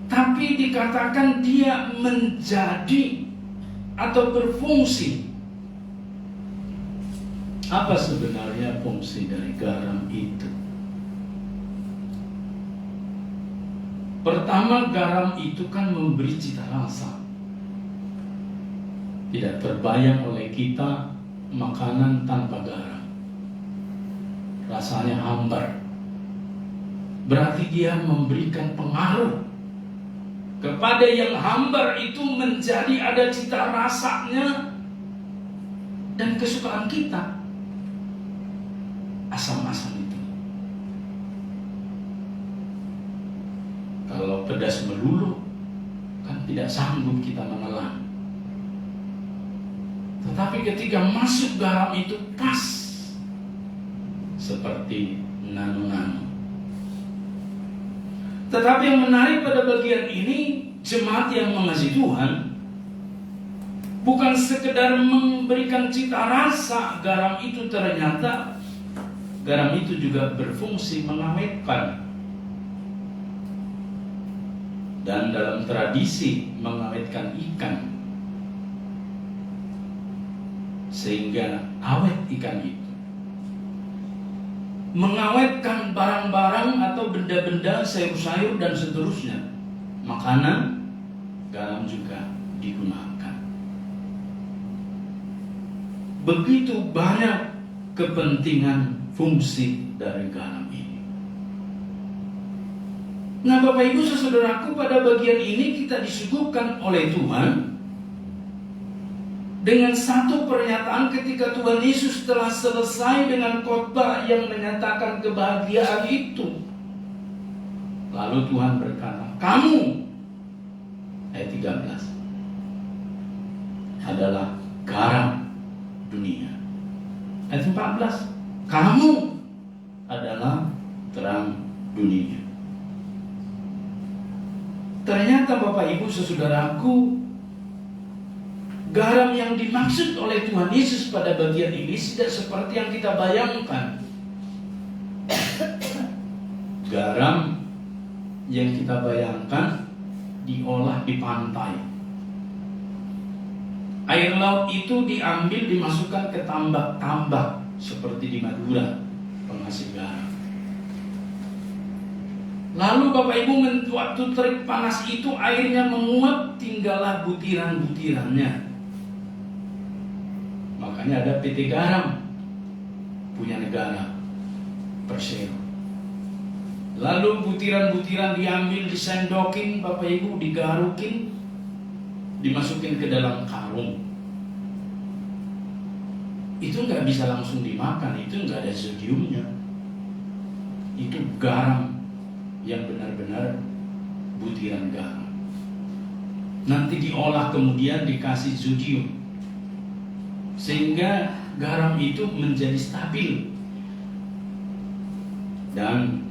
tapi dikatakan dia menjadi atau berfungsi. Apa sebenarnya fungsi dari garam itu? Pertama, garam itu kan memberi cita rasa. Tidak terbayang oleh kita makanan tanpa garam. Rasanya hambar. Berarti dia memberikan pengaruh kepada yang hambar itu menjadi ada cita rasanya dan kesukaan kita. Asam-asam itu. Kalau pedas melulu, kan tidak sanggup kita menelan. Tetapi ketika masuk garam itu pas, seperti nano-nano. Tetapi yang menarik pada bagian ini, jemaat yang mengasihi Tuhan, bukan sekedar memberikan cita rasa garam itu, ternyata garam itu juga berfungsi mengawetkan. Dan dalam tradisi mengawetkan ikan, sehingga awet ikan itu. Mengawetkan barang-barang atau benda-benda, sayur-sayur dan seterusnya. Makanan, garam juga digunakan. Begitu banyak kepentingan fungsi dari garam ini. Nah, Bapak Ibu saudaraku, pada bagian ini kita disuguhkan oleh Tuhan dengan satu pernyataan ketika Tuhan Yesus telah selesai dengan khotbah yang menyatakan kebahagiaan itu. Lalu Tuhan berkata, kamu, ayat 13, adalah garam dunia. Ayat 14, kamu adalah terang dunia. Ternyata Bapak Ibu saudaraku, garam yang dimaksud oleh Tuhan Yesus pada bagian ini tidak seperti yang kita bayangkan. Garam yang kita bayangkan diolah di pantai. Air laut itu diambil, dimasukkan ke tambak-tambak seperti di Madura, penghasil garam. Lalu Bapak Ibu, waktu terik panas itu airnya menguap, tinggallah butiran-butirannya. Makanya ada PT Garam, punya negara, Persero. Lalu butiran-butiran diambil, disendokin, Bapak Ibu, digarukin, dimasukin ke dalam karung. Itu nggak bisa langsung dimakan, itu nggak ada sodiumnya. Itu garam yang benar-benar butiran garam. Nanti diolah kemudian dikasih sodium, sehingga garam itu menjadi stabil dan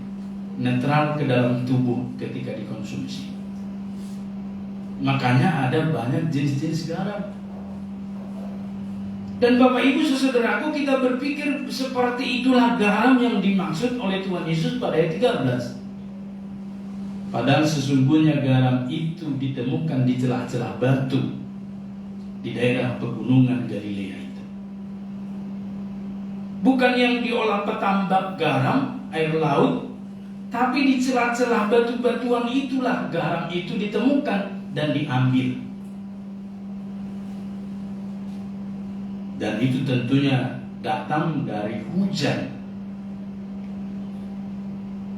netral ke dalam tubuh ketika dikonsumsi. Makanya ada banyak jenis-jenis garam. Dan Bapak Ibu saudaraku, kita berpikir seperti itulah garam yang dimaksud oleh Tuhan Yesus pada ayat 13. Padahal sesungguhnya garam itu ditemukan di celah-celah batu di daerah pegunungan Galilea itu. Bukan yang diolah petambak garam, air laut, tapi di celah-celah batu-batuan itulah garam itu ditemukan dan diambil. Dan itu tentunya datang dari hujan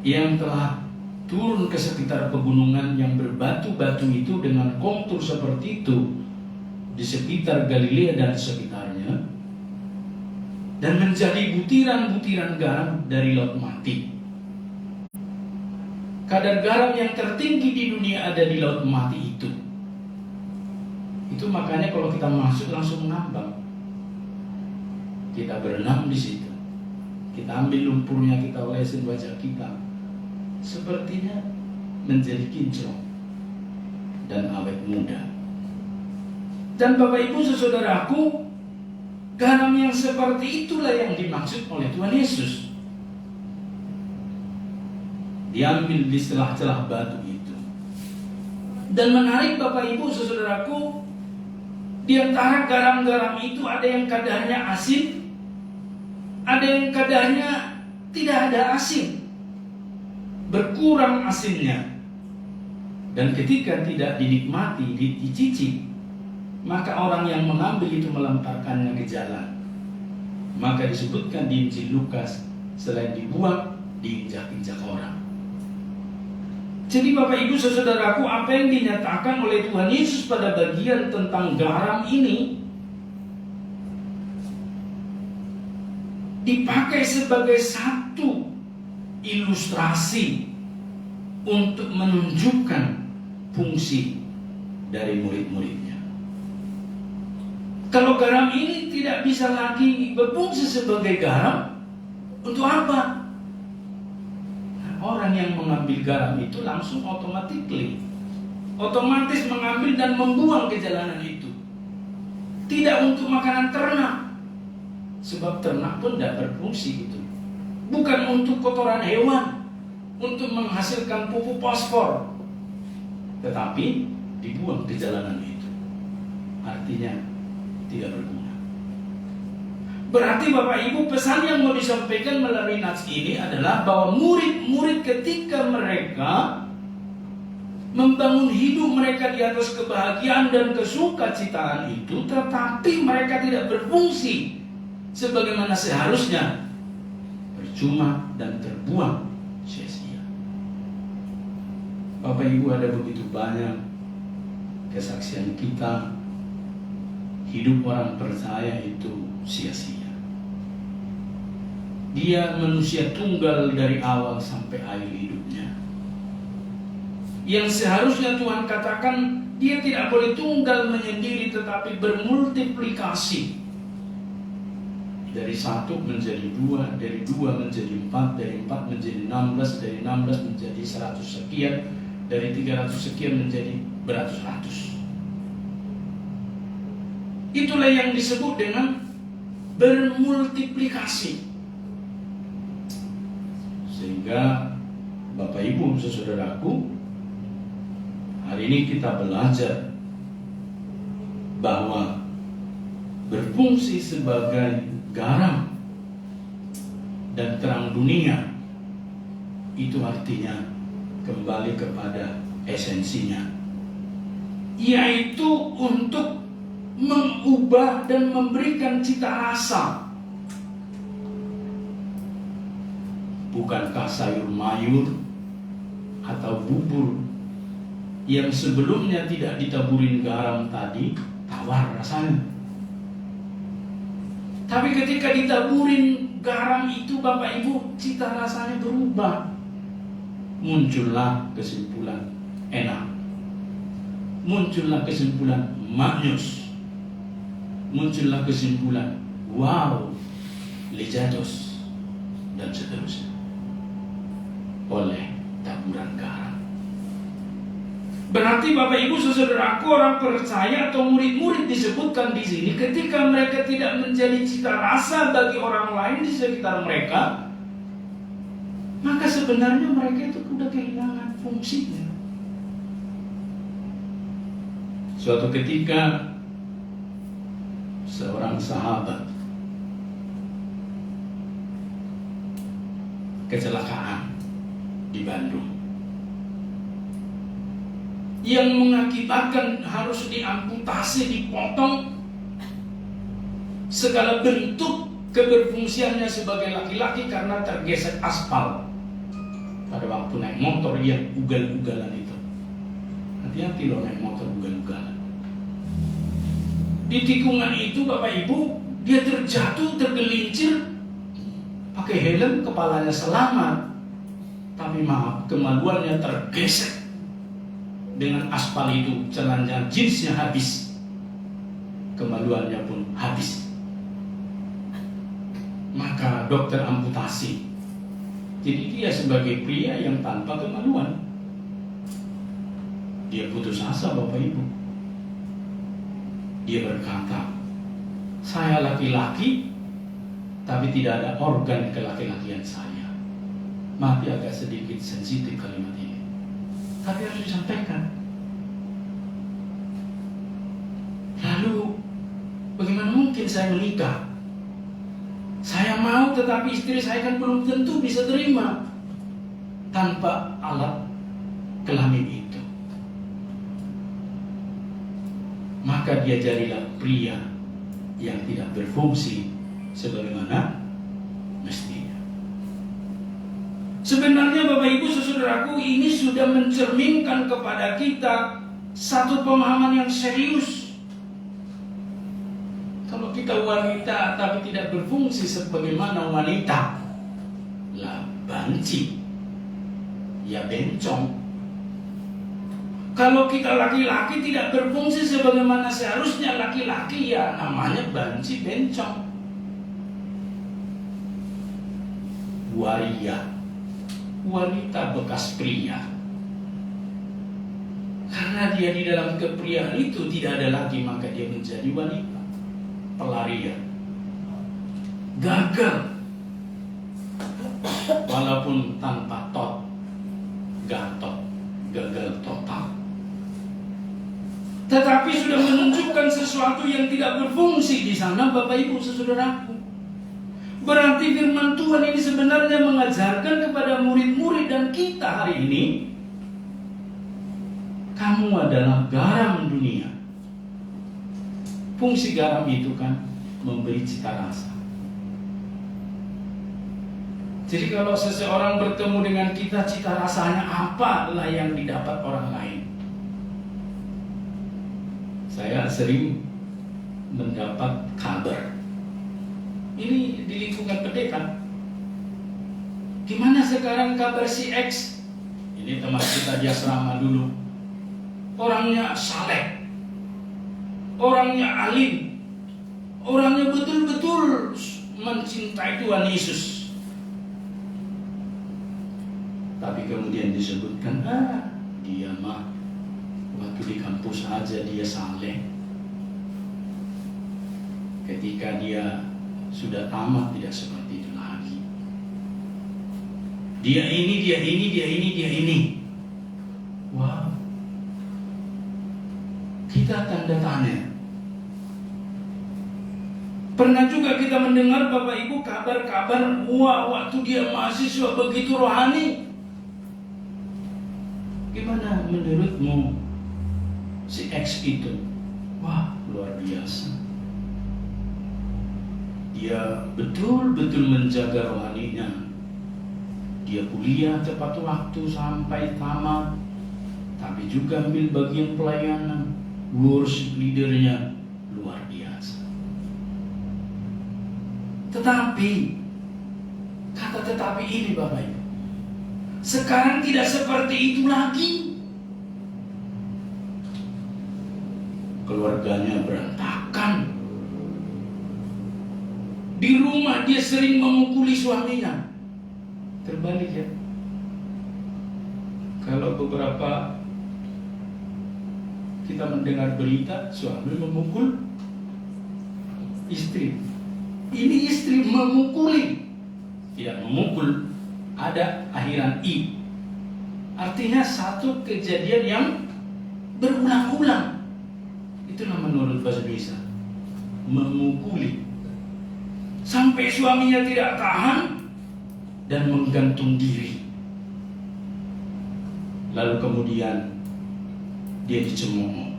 yang telah turun ke sekitar pegunungan yang berbatu-batu itu dengan kontur seperti itu di sekitar Galilea dan sekitarnya, dan menjadi butiran-butiran garam dari laut mati. Kadar garam yang tertinggi di dunia ada di laut mati itu. Itu makanya kalau kita masuk langsung menambang. Kita berenang di situ. Kita ambil lumpurnya, kita olesin wajah kita. Sepertinya menjadi kinclong dan awet muda. Dan Bapak Ibu saudaraku, garam yang seperti itulah yang dimaksud oleh Tuhan Yesus. Diambil di celah-celah batu itu. Dan menarik Bapak Ibu saudaraku, di antara garam-garam itu ada yang kadarnya asin, ada yang kadarnya tidak ada asin, berkurang asinnya. Dan ketika tidak dinikmati, dicicip, maka orang yang mengambil itu melemparkannya ke jalan. Maka disebutkan di Injil Lukas, selain dibuang, diinjak-injak orang. Jadi Bapak Ibu saudaraku, apa yang dinyatakan oleh Tuhan Yesus pada bagian tentang garam ini dipakai sebagai satu ilustrasi untuk menunjukkan fungsi dari murid-muridnya. Kalau garam ini tidak bisa lagi berfungsi sebagai garam, untuk apa? Nah, orang yang mengambil garam itu langsung otomatis mengambil dan membuang ke jalanan itu. Tidak untuk makanan ternak, sebab ternak pun tidak berfungsi itu. Bukan untuk kotoran hewan, untuk menghasilkan pupuk fosfor, tetapi dibuang ke jalanan itu. Artinya tidak berguna. Berarti Bapak Ibu, pesan yang mau disampaikan melalui nats ini adalah bahwa murid-murid ketika mereka membangun hidup mereka di atas kebahagiaan dan kesukacitaan itu, tetapi mereka tidak berfungsi sebagaimana seharusnya, percuma dan terbuang sia-sia. Bapak Ibu, ada begitu banyak kesaksian kita, hidup orang percaya itu sia-sia. Dia manusia tunggal dari awal sampai akhir hidupnya. Yang seharusnya Tuhan katakan dia tidak boleh tunggal menyendiri, tetapi bermultiplikasi. Dari 1 menjadi 2, dari 2 menjadi 4, dari 4 menjadi 16, dari 16 menjadi 100 sekian, dari 300 sekian menjadi beratus-ratus. Itulah yang disebut dengan bermultiplikasi. Sehingga Bapak Ibu, saudaraku, hari ini kita belajar bahwa berfungsi sebagai garam dan terang dunia itu artinya kembali kepada esensinya, yaitu untuk mengubah dan memberikan cita rasa. Bukankah sayur mayur atau bubur yang sebelumnya tidak ditaburin garam tadi tawar rasanya, tapi ketika ditaburin garam itu Bapak Ibu, cita rasanya berubah. Muncullah kesimpulan enak, muncullah kesimpulan maknyus, muncullah kesimpulan wow, lejados, dan seterusnya oleh taburan garam. Berarti Bapak Ibu saudaraku, orang percaya atau murid-murid disebutkan di sini ketika mereka tidak menjadi cita rasa bagi orang lain di sekitar mereka, maka sebenarnya mereka itu sudah kehilangan fungsinya. Suatu ketika seorang sahabat kecelakaan di Bandung yang mengakibatkan harus diamputasi, dipotong segala bentuk keberfungsiannya sebagai laki-laki karena tergesek aspal pada waktu naik motor yang ugal-ugalan itu. Hati-hati loh naik motor ugal-ugalan. Di tikungan itu Bapak Ibu, dia terjatuh, tergelincir, pakai helm, kepalanya selamat, tapi maaf, kemaluannya tergesek dengan aspal itu. Celananya jeansnya habis, kemaluannya pun habis. Maka dokter amputasi. Jadi dia sebagai pria yang tanpa kemaluan, dia putus asa Bapak Ibu. Dia berkata, saya laki-laki tapi tidak ada organ kelaki-lakian saya. Maaf ya, agak sedikit sensitif kalimat ini, tapi harus disampaikan. Lalu bagaimana mungkin saya menikah? Saya mau, tetapi istri saya kan belum tentu bisa terima tanpa alat kelamin itu. Maka dia jadilah pria yang tidak berfungsi sebagaimana mestinya. Sebenarnya Bapak Ibu saudaraku, ini sudah mencerminkan kepada kita satu pemahaman yang serius. Kalau kita kita wanita tapi tidak berfungsi sebagaimana wanita, lah banci, ya bencong. Kalau kita laki-laki tidak berfungsi sebagaimana seharusnya laki-laki, ya namanya banci, bencong. Waria, wanita bekas pria. Karena dia di dalam kepriaan itu tidak ada lagi, maka dia menjadi wanita. Pelarian. Gagal. Walaupun tanpa gatot, gagal total. Tetapi sudah menunjukkan sesuatu yang tidak berfungsi di sana, Bapak Ibu saudaraku. Berarti firman Tuhan ini sebenarnya mengajarkan kepada murid-murid dan kita hari ini, kamu adalah garam dunia. Fungsi garam itu kan memberi cita rasa. Jadi kalau seseorang bertemu dengan kita, cita rasanya apalah yang didapat orang lain. Saya sering mendapat kabar. Ini di lingkungan pendeta. Gimana sekarang kabar si X? Ini teman kita di asrama dulu. Orangnya saleh, orangnya alim, orangnya betul-betul mencintai Tuhan Yesus. Tapi kemudian disebutkan, dia mah waktu di kampus aja dia saleh. Ketika dia sudah tamat tidak seperti itu lagi. Dia ini. Wow. Kita tanda tanya. Pernah juga kita mendengar Bapak Ibu kabar-kabar, wah waktu dia mahasiswa begitu rohani. Gimana menurutmu si X itu? Wah, luar biasa. Dia betul-betul menjaga rohaninya. Dia kuliah tepat waktu sampai tamat, tapi juga ambil bagian pelayanan. Worship leadernya luar biasa. Tetapi, kata tetapi ini Bapak Ibu, sekarang tidak seperti itu lagi. Keluarganya berantakan. Di rumah dia sering memukuli suaminya. Terbalik ya. Kalau beberapa kita mendengar berita suami memukul istri. Ini istri memukuli. Tidak memukul, ada akhiran I. Artinya satu kejadian yang berulang-ulang. Itulah menurut bahasa Indonesia, memukuli. Sampai suaminya tidak tahan dan menggantung diri. Lalu kemudian dia dicemooh,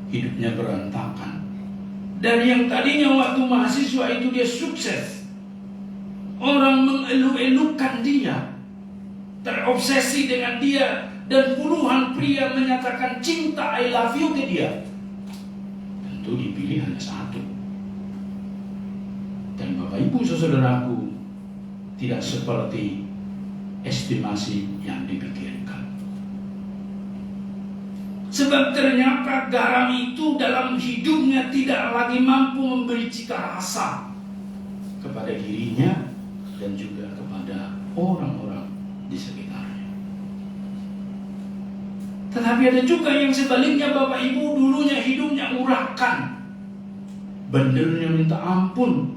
hidupnya berantakan. Dan yang tadinya waktu mahasiswa itu dia sukses, orang mengeluh-elukan dia, terobsesi dengan dia, dan puluhan pria menyatakan cinta I love you ke dia. Tentu dipilih hanya satu. Dan Bapak Ibu saudaraku, tidak seperti estimasi yang dipikirkan. Sebab ternyata garam itu dalam hidupnya tidak lagi mampu memberi cita rasa kepada dirinya dan juga kepada orang-orang di sekitarnya. Tetapi ada juga yang sebaliknya, Bapak Ibu, dulunya hidupnya urakan, bandelnya minta ampun,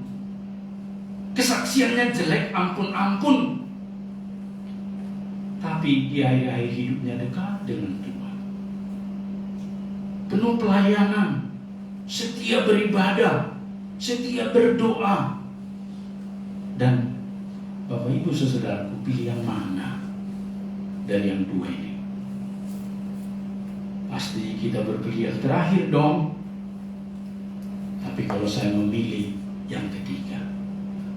kesaksiannya jelek ampun-ampun, tapi di akhir-akhir hidupnya dekat dengan Tuhan, penuh pelayanan, setia beribadah, setia berdoa. Dan Bapak Ibu saudaraku, pilih yang mana dari yang dua ini? Pasti kita berpilih yang terakhir dong. Tapi kalau saya memilih yang ketiga,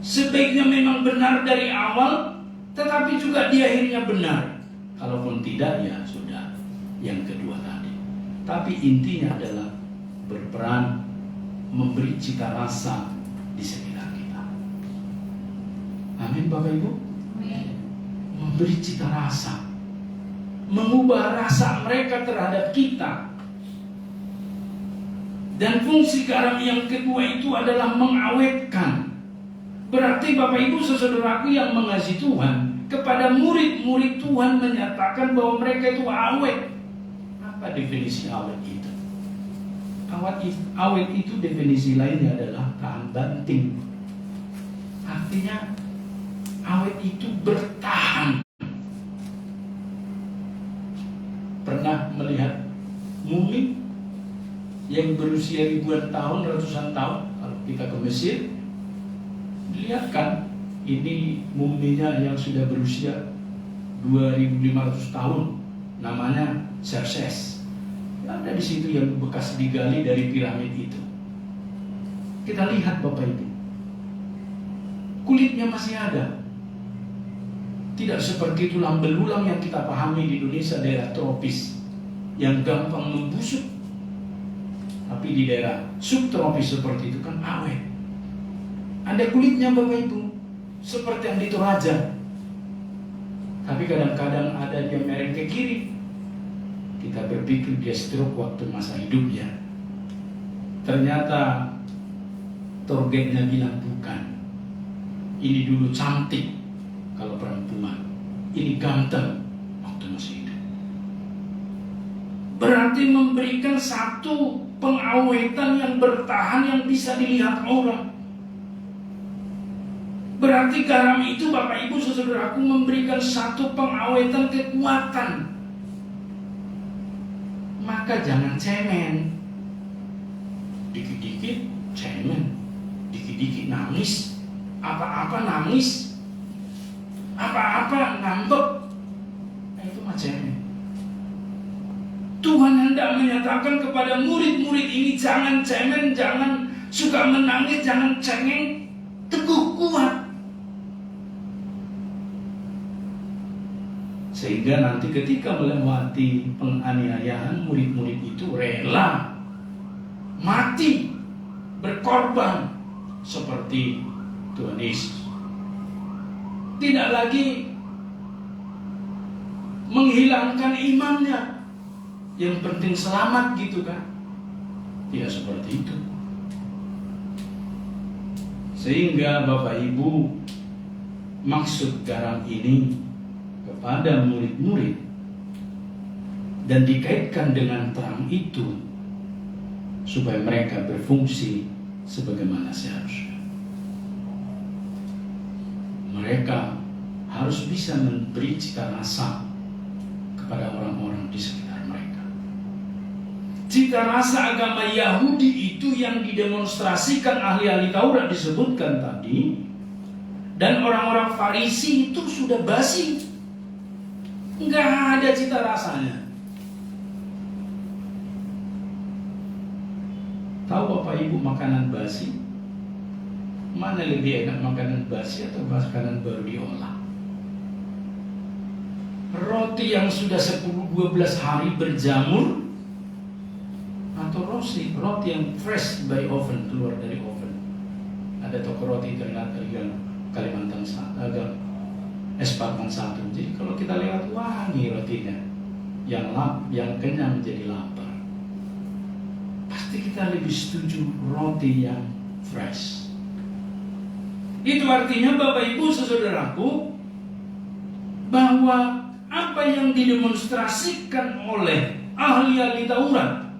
sebaiknya memang benar dari awal, tetapi juga di akhirnya benar. Kalaupun tidak, ya sudah yang kedua tadi. Tapi intinya adalah berperan memberi cita rasa di sekitar kita. Amin Bapak Ibu. Memberi cita rasa, mengubah rasa mereka terhadap kita. Dan fungsi garam yang kedua itu adalah mengawetkan. Berarti Bapak Ibu saudaraku yang mengasihi Tuhan, kepada murid-murid Tuhan menyatakan bahwa mereka itu awet. Apa definisi awet itu? Awet itu definisi lainnya adalah tahan banting. Artinya awet itu bertahan. Pernah melihat mumi yang berusia ribuan tahun, ratusan tahun? Kalau kita ke Mesir, lihat kan, ini muminya yang sudah berusia 2500 tahun, namanya Xerxes. Ada di situ yang bekas digali dari piramid itu. Kita lihat Bapak Ibu, kulitnya masih ada. Tidak seperti tulang belulang yang kita pahami di Indonesia, daerah tropis yang gampang membusuk. Tapi di daerah subtropis seperti itu kan awet. Ada kulitnya Bapak Ibu, seperti yang di Toraja. Tapi kadang-kadang ada dia mereng ke kiri. Kita berpikir dia stroke waktu masa hidupnya. Ternyata targetnya bilang bukan. Ini dulu cantik kalau perempuan, ini ganteng waktu masih hidup. Berarti memberikan satu pengawetan yang bertahan yang bisa dilihat orang. Berarti garam itu Bapak Ibu saudaraku memberikan satu pengawetan kekuatan. Maka jangan cemen. Dikit-dikit cemen, dikit-dikit nangis, apa-apa nangis, apa-apa ngambek. Nah, itu mah cemen. Tuhan hendak menyatakan kepada murid-murid ini, jangan cemen, jangan suka menangis, jangan cengeng, teguh kuat. Sehingga nanti ketika melewati penganiayaan, murid-murid itu rela mati, berkorban seperti Tuhan Yesus. Tidak lagi menghilangkan imannya, yang penting selamat gitu kan. Tidak seperti itu. Sehingga Bapak Ibu, maksud garam ini kepada murid-murid dan dikaitkan dengan terang itu supaya mereka berfungsi sebagaimana seharusnya. Mereka harus bisa memberi cita rasa kepada orang-orang di sekitar mereka. Cita rasa agama Yahudi itu yang didemonstrasikan ahli-ahli Taurat disebutkan tadi, dan orang-orang Farisi itu sudah basi. Nggak ada cita rasanya. Tahu Bapak Ibu makanan basi? Mana lebih enak, makanan basi atau makanan baru diolah? Roti yang sudah 10-12 hari berjamur, atau roti yang fresh by oven, keluar dari oven. Ada toko roti ternyata di Kalimantan Selatan, Esparman 1. Jadi kalau kita lewat, wangi rotinya, yang kenyang jadi lapar. Pasti kita lebih setuju roti yang fresh. Itu artinya Bapak Ibu saudaraku, bahwa apa yang didemonstrasikan oleh ahli-ahli Taurat,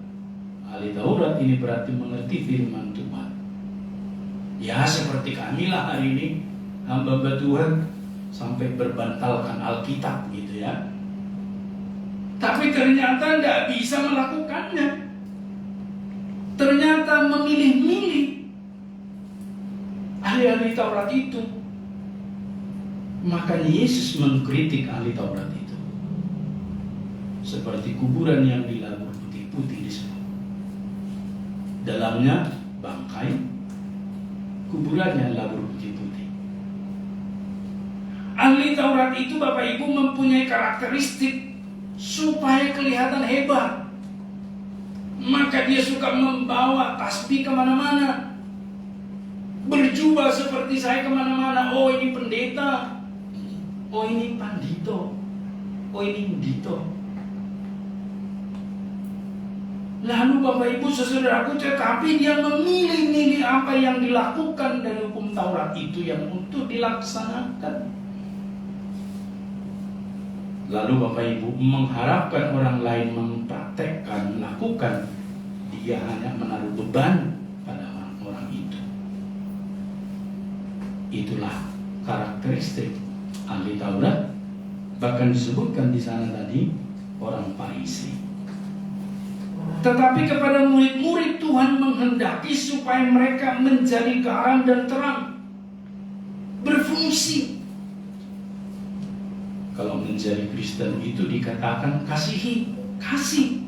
ahli Taurat ini berarti mengerti firman Tuhan. Ya seperti kamilah hari ini, hamba Tuhan sampai berbantalkan Alkitab gitu ya. Tapi ternyata tidak bisa melakukannya. Ternyata memilih-milih ahli-ahli Taurat itu. Makanya Yesus mengkritik ahli Taurat itu. Seperti kuburan yang dilabur putih-putih disebut. Dalamnya bangkai, kuburannya labur putih-putih. Ahli Taurat itu Bapak Ibu mempunyai karakteristik supaya kelihatan hebat. Maka dia suka membawa tasbih kemana-mana, berjubah seperti saya kemana-mana. Oh, ini pendeta, oh ini pandito, oh ini mudito. Lalu Bapak Ibu saudaraku, tetapi dia memilih-milih apa yang dilakukan dari hukum Taurat itu yang untuk dilaksanakan. Lalu Bapak Ibu mengharapkan orang lain mempraktekkan, melakukan. Dia hanya menaruh beban pada orang-orang itu. Itulah karakteristik ahli Taurat. Bahkan disebutkan di sana tadi orang Farisi. Tetapi kepada murid-murid Tuhan menghendaki supaya mereka menjadi garam dan terang, berfungsi. Kalau menjadi Kristen itu dikatakan kasihi, kasih,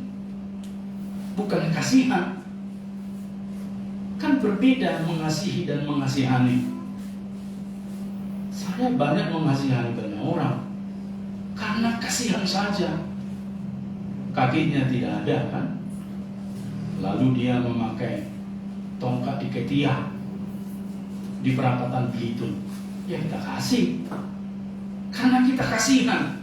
bukan kasihan. Kan berbeda mengasihi dan mengasihani. Saya banyak mengasihani banyak orang karena kasihan saja. Kakinya tidak ada kan, lalu dia memakai tongkat di ketiak di perapatan Belitung, ya kita kasih karena kita kasihan.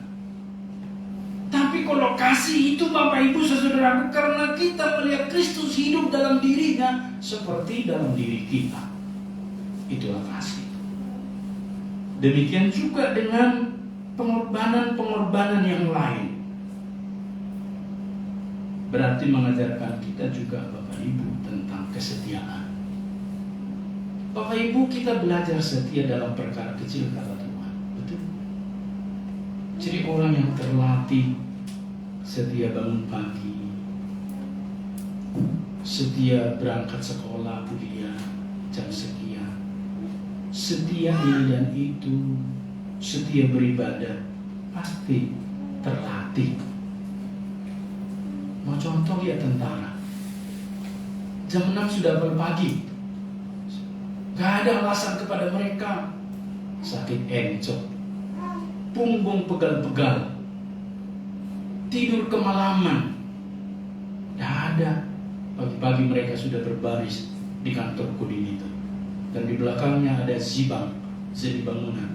Tapi kalau kasih itu Bapak Ibu saudaraku, karena kita melihat Kristus hidup dalam dirinya seperti dalam diri kita, itulah kasih. Demikian juga dengan pengorbanan-pengorbanan yang lain. Berarti mengajarkan kita juga Bapak Ibu tentang kesetiaan. Bapak Ibu, kita belajar setia dalam perkara kecil kata Tuhan. Betul? Jadi orang yang terlatih setia bangun pagi, setia berangkat sekolah kuliah jam sekian, setia ini dan itu, setia beribadah, pasti terlatih. Mau contoh ya tentara, jam 6 sudah pagi, gak ada alasan kepada mereka sakit encok, punggung pegal-pegal, tidur kemalaman. Gak ada. Pagi-pagi mereka sudah berbaris di kantor Kodim itu, dan di belakangnya ada zibang, jadi bangunan.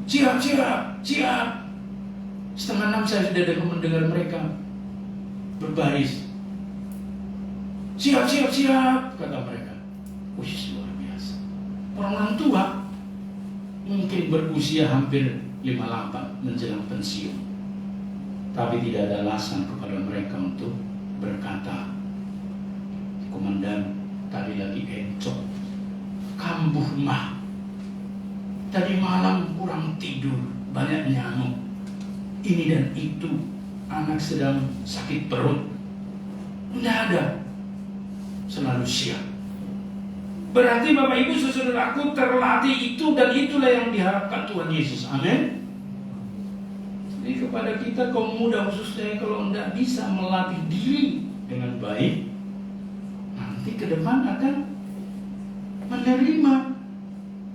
Siap. 5:30 saya sudah mendengar mereka berbaris. Siap, kata mereka. Wih, luar biasa. Orang tua mungkin berusia hampir 58 menjelang pensiun, tapi tidak ada alasan kepada mereka untuk berkata, komandan tadi lagi encok, kambuh mah, tadi malam kurang tidur, banyak nyamuk, ini dan itu, anak sedang sakit perut. Tidak ada, selalu siap. Berarti Bapak Ibu saudaraku terlatih itu, dan itulah yang diharapkan Tuhan Yesus. Amin. Jadi kepada kita kaum muda khususnya, kalau tidak bisa melatih diri dengan baik, nanti ke depan akan menerima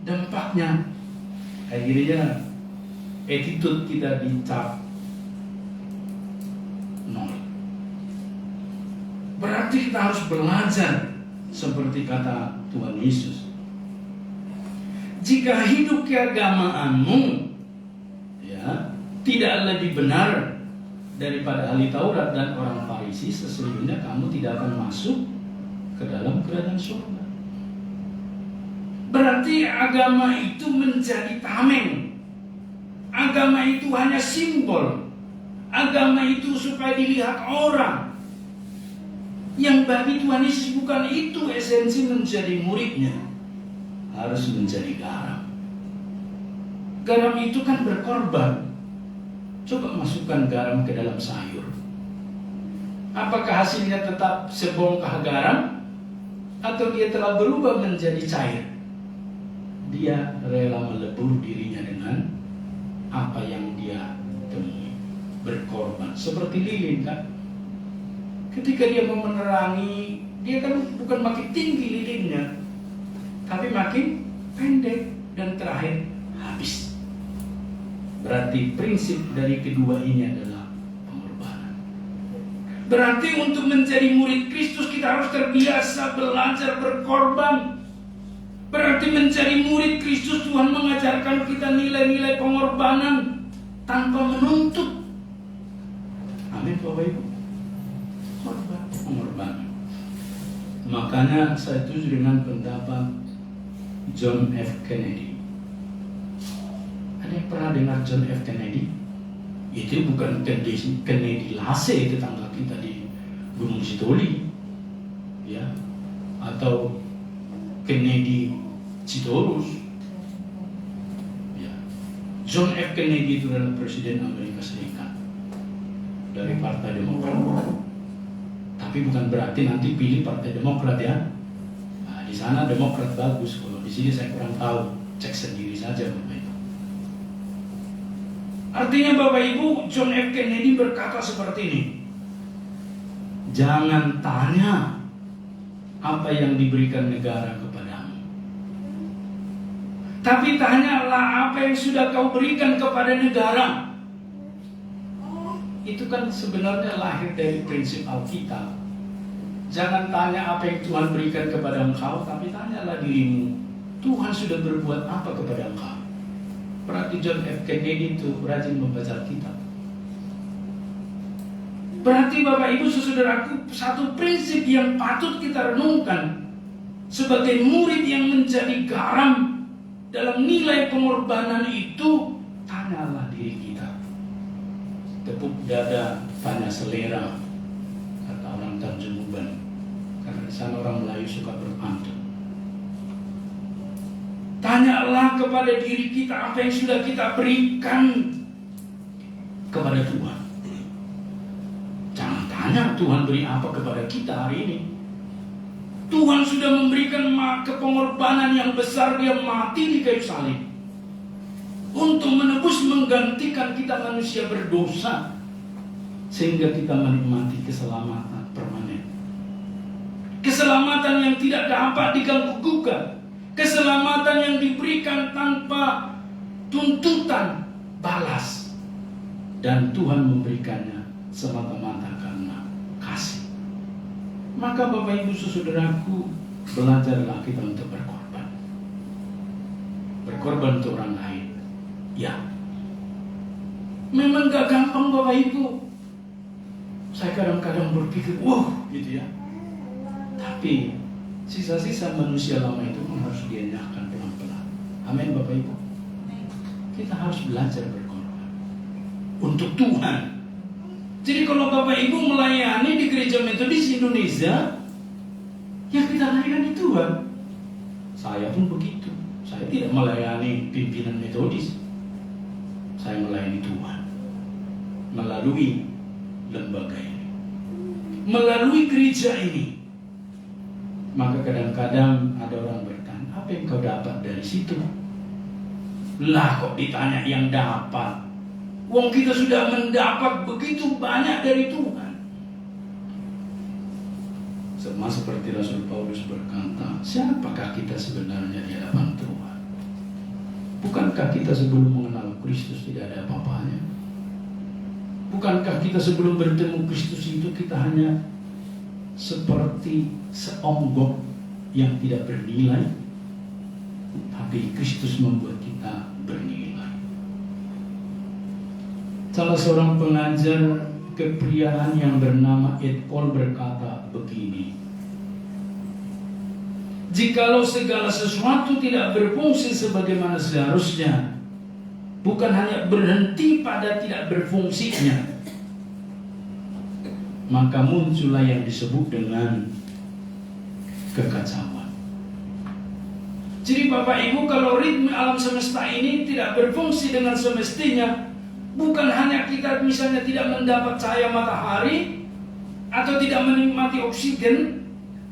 dampaknya. Akhirnya attitude kita dicap nol. Berarti kita harus belajar seperti kata Tuhan Yesus. Jika hidup keagamaanmu tidak lebih benar daripada ahli Taurat dan orang Farisi, sesungguhnya kamu tidak akan masuk ke dalam kerajaan surga. Berarti agama itu menjadi tameng. Agama itu hanya simbol. Agama itu supaya dilihat orang. Yang bagi Tuhan Yesus bukan itu esensi menjadi muridnya. Harus menjadi garam. Garam itu kan berkorban. Coba masukkan garam ke dalam sayur. Apakah hasilnya tetap sebongkah garam? Atau dia telah berubah menjadi cair? Dia rela melebur dirinya dengan apa yang dia temui. Berkorban. Seperti lilin kan? Ketika dia mau menerangi, dia kan bukan makin tinggi lilinnya, tapi makin pendek dan terakhir habis. Berarti prinsip dari kedua ini adalah pengorbanan. Berarti untuk menjadi murid Kristus kita harus terbiasa belajar berkorban. Berarti menjadi murid Kristus, Tuhan mengajarkan kita nilai-nilai pengorbanan tanpa menuntut. Amin Bapak Ibu. Pengorbanan. Makanya saya setuju dengan pendapat John F. Kennedy. Ada yang pernah dengar John F. Kennedy? Itu bukan Kennedy Lase, tetangga kita di Gunung Sitoli, ya, atau Kennedy Citorus, ya. John F. Kennedy itu adalah Presiden Amerika Serikat dari Partai Demokrat. Tapi bukan berarti nanti pilih Partai Demokrat ya. Nah, di sana Demokrat bagus, kalau di sini saya kurang tahu, cek sendiri saja Bapak Ibu. Artinya Bapak Ibu, John F. Kennedy berkata seperti ini. Jangan tanya apa yang diberikan negara kepadamu, tapi tanyalah apa yang sudah kau berikan kepada negara. Itu kan sebenarnya lahir dari prinsip Alkitab. Jangan tanya apa yang Tuhan berikan kepada engkau, tapi tanyalah dirimu, Tuhan sudah berbuat apa kepada engkau. Berarti John F. Kennedy itu rajin membaca Alkitab. Berarti Bapak Ibu saudaraku, satu prinsip yang patut kita renungkan sebagai murid yang menjadi garam dalam nilai pengorbanan itu, tanyalah diri kita. Tepuk dada, tanya selera, kata orang Tanjung Uban. Karena di sana orang Melayu suka berpantun. Tanyalah kepada diri kita apa yang sudah kita berikan kepada Tuhan. Jangan tanya Tuhan beri apa kepada kita hari ini. Tuhan sudah memberikan kepengorbanan yang besar, dia mati di kayu salib untuk menebus, menggantikan kita manusia berdosa, sehingga kita menikmati keselamatan permanen, keselamatan yang tidak dapat diganggu-gugat, keselamatan yang diberikan tanpa tuntutan balas, dan Tuhan memberikannya semata-mata karena kasih. Maka Bapak Ibu saudaraku, belajarlah kita untuk berkorban. Berkorban untuk orang lain. Ya, memang gak gampang Bapak Ibu. Saya kadang-kadang berpikir, gitu ya. Tapi sisa-sisa manusia lama itu harus dienyahkan pelan-pelan. Amin Bapak Ibu. Kita harus belajar berkorban untuk Tuhan. Jadi kalau Bapak Ibu melayani di Gereja Metodis Indonesia, ya kita layani Tuhan. Saya pun begitu. Saya tidak melayani pimpinan Metodis. Saya melayani Tuhan melalui lembaga ini, melalui gereja ini. Maka kadang-kadang ada orang bertanya, apa yang kau dapat dari situ? Lah kok ditanya yang dapat? Wong kita sudah mendapat begitu banyak dari Tuhan. Sama seperti Rasul Paulus berkata, siapakah kita sebenarnya di hadapan Tuhan? Bukankah kita sebelum mengenal Kristus tidak ada apa-apanya? Bukankah kita sebelum bertemu Kristus itu kita hanya seperti seonggok yang tidak bernilai? Tapi Kristus membuat kita bernilai. Salah seorang pengajar kepriaan yang bernama Ed Paul berkata begini, jikalau segala sesuatu tidak berfungsi sebagaimana seharusnya, bukan hanya berhenti pada tidak berfungsinya, maka muncullah yang disebut dengan kekacauan. Jadi Bapak Ibu, kalau ritme alam semesta ini tidak berfungsi dengan semestinya, bukan hanya kita misalnya tidak mendapat cahaya matahari, atau tidak menikmati oksigen,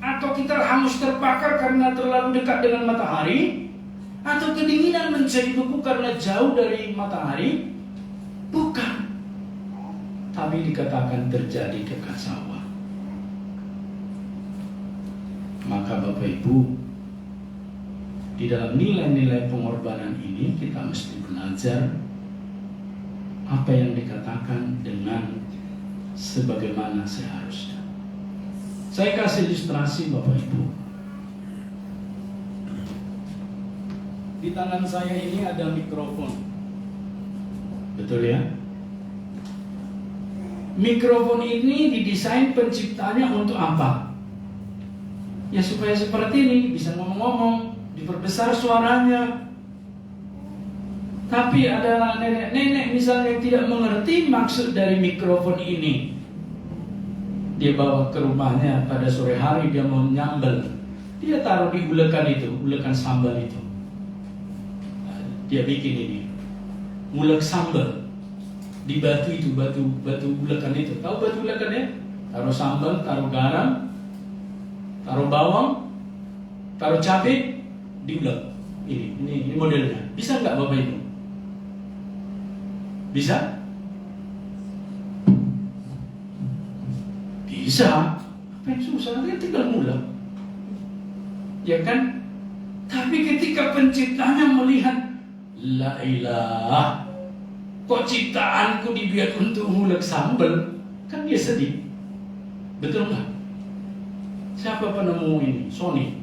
atau kita hangus terbakar karena terlalu dekat dengan matahari, atau kedinginan menjadi beku karena jauh dari matahari. Bukan. Tapi dikatakan terjadi kekacauan. Maka Bapak Ibu, di dalam nilai-nilai pengorbanan ini kita mesti belajar apa yang dikatakan dengan sebagaimana seharusnya. Saya kasih ilustrasi Bapak Ibu. Di tangan saya ini ada mikrofon. Betul ya? Mikrofon ini didesain penciptanya untuk apa? Ya supaya seperti ini, bisa ngomong-ngomong, diperbesar suaranya. Tapi ada nenek-nenek misalnya yang tidak mengerti maksud dari mikrofon ini. Dia bawa ke rumahnya pada sore hari, dia mau nyambel. Dia taruh di ulekan itu, ulekan sambal itu. Dia bikin ini, ngulek sambal di batu itu, batu ulekan itu. Tahu batu ulekannya? Taruh sambal, taruh garam, taruh bawang, taruh cabai, diulek. Ini modelnya. Bisa nggak Bapak Ibu? Bisa? Bisa. Apa yang susah? Dia tinggal ngulek, ya kan? Tapi ketika penciptanya melihat, la ilah, kok ciptaanku dibuat untuk ngulek sambal? Kan dia sedih. Betul nggak? Siapa penemu ini? Sony.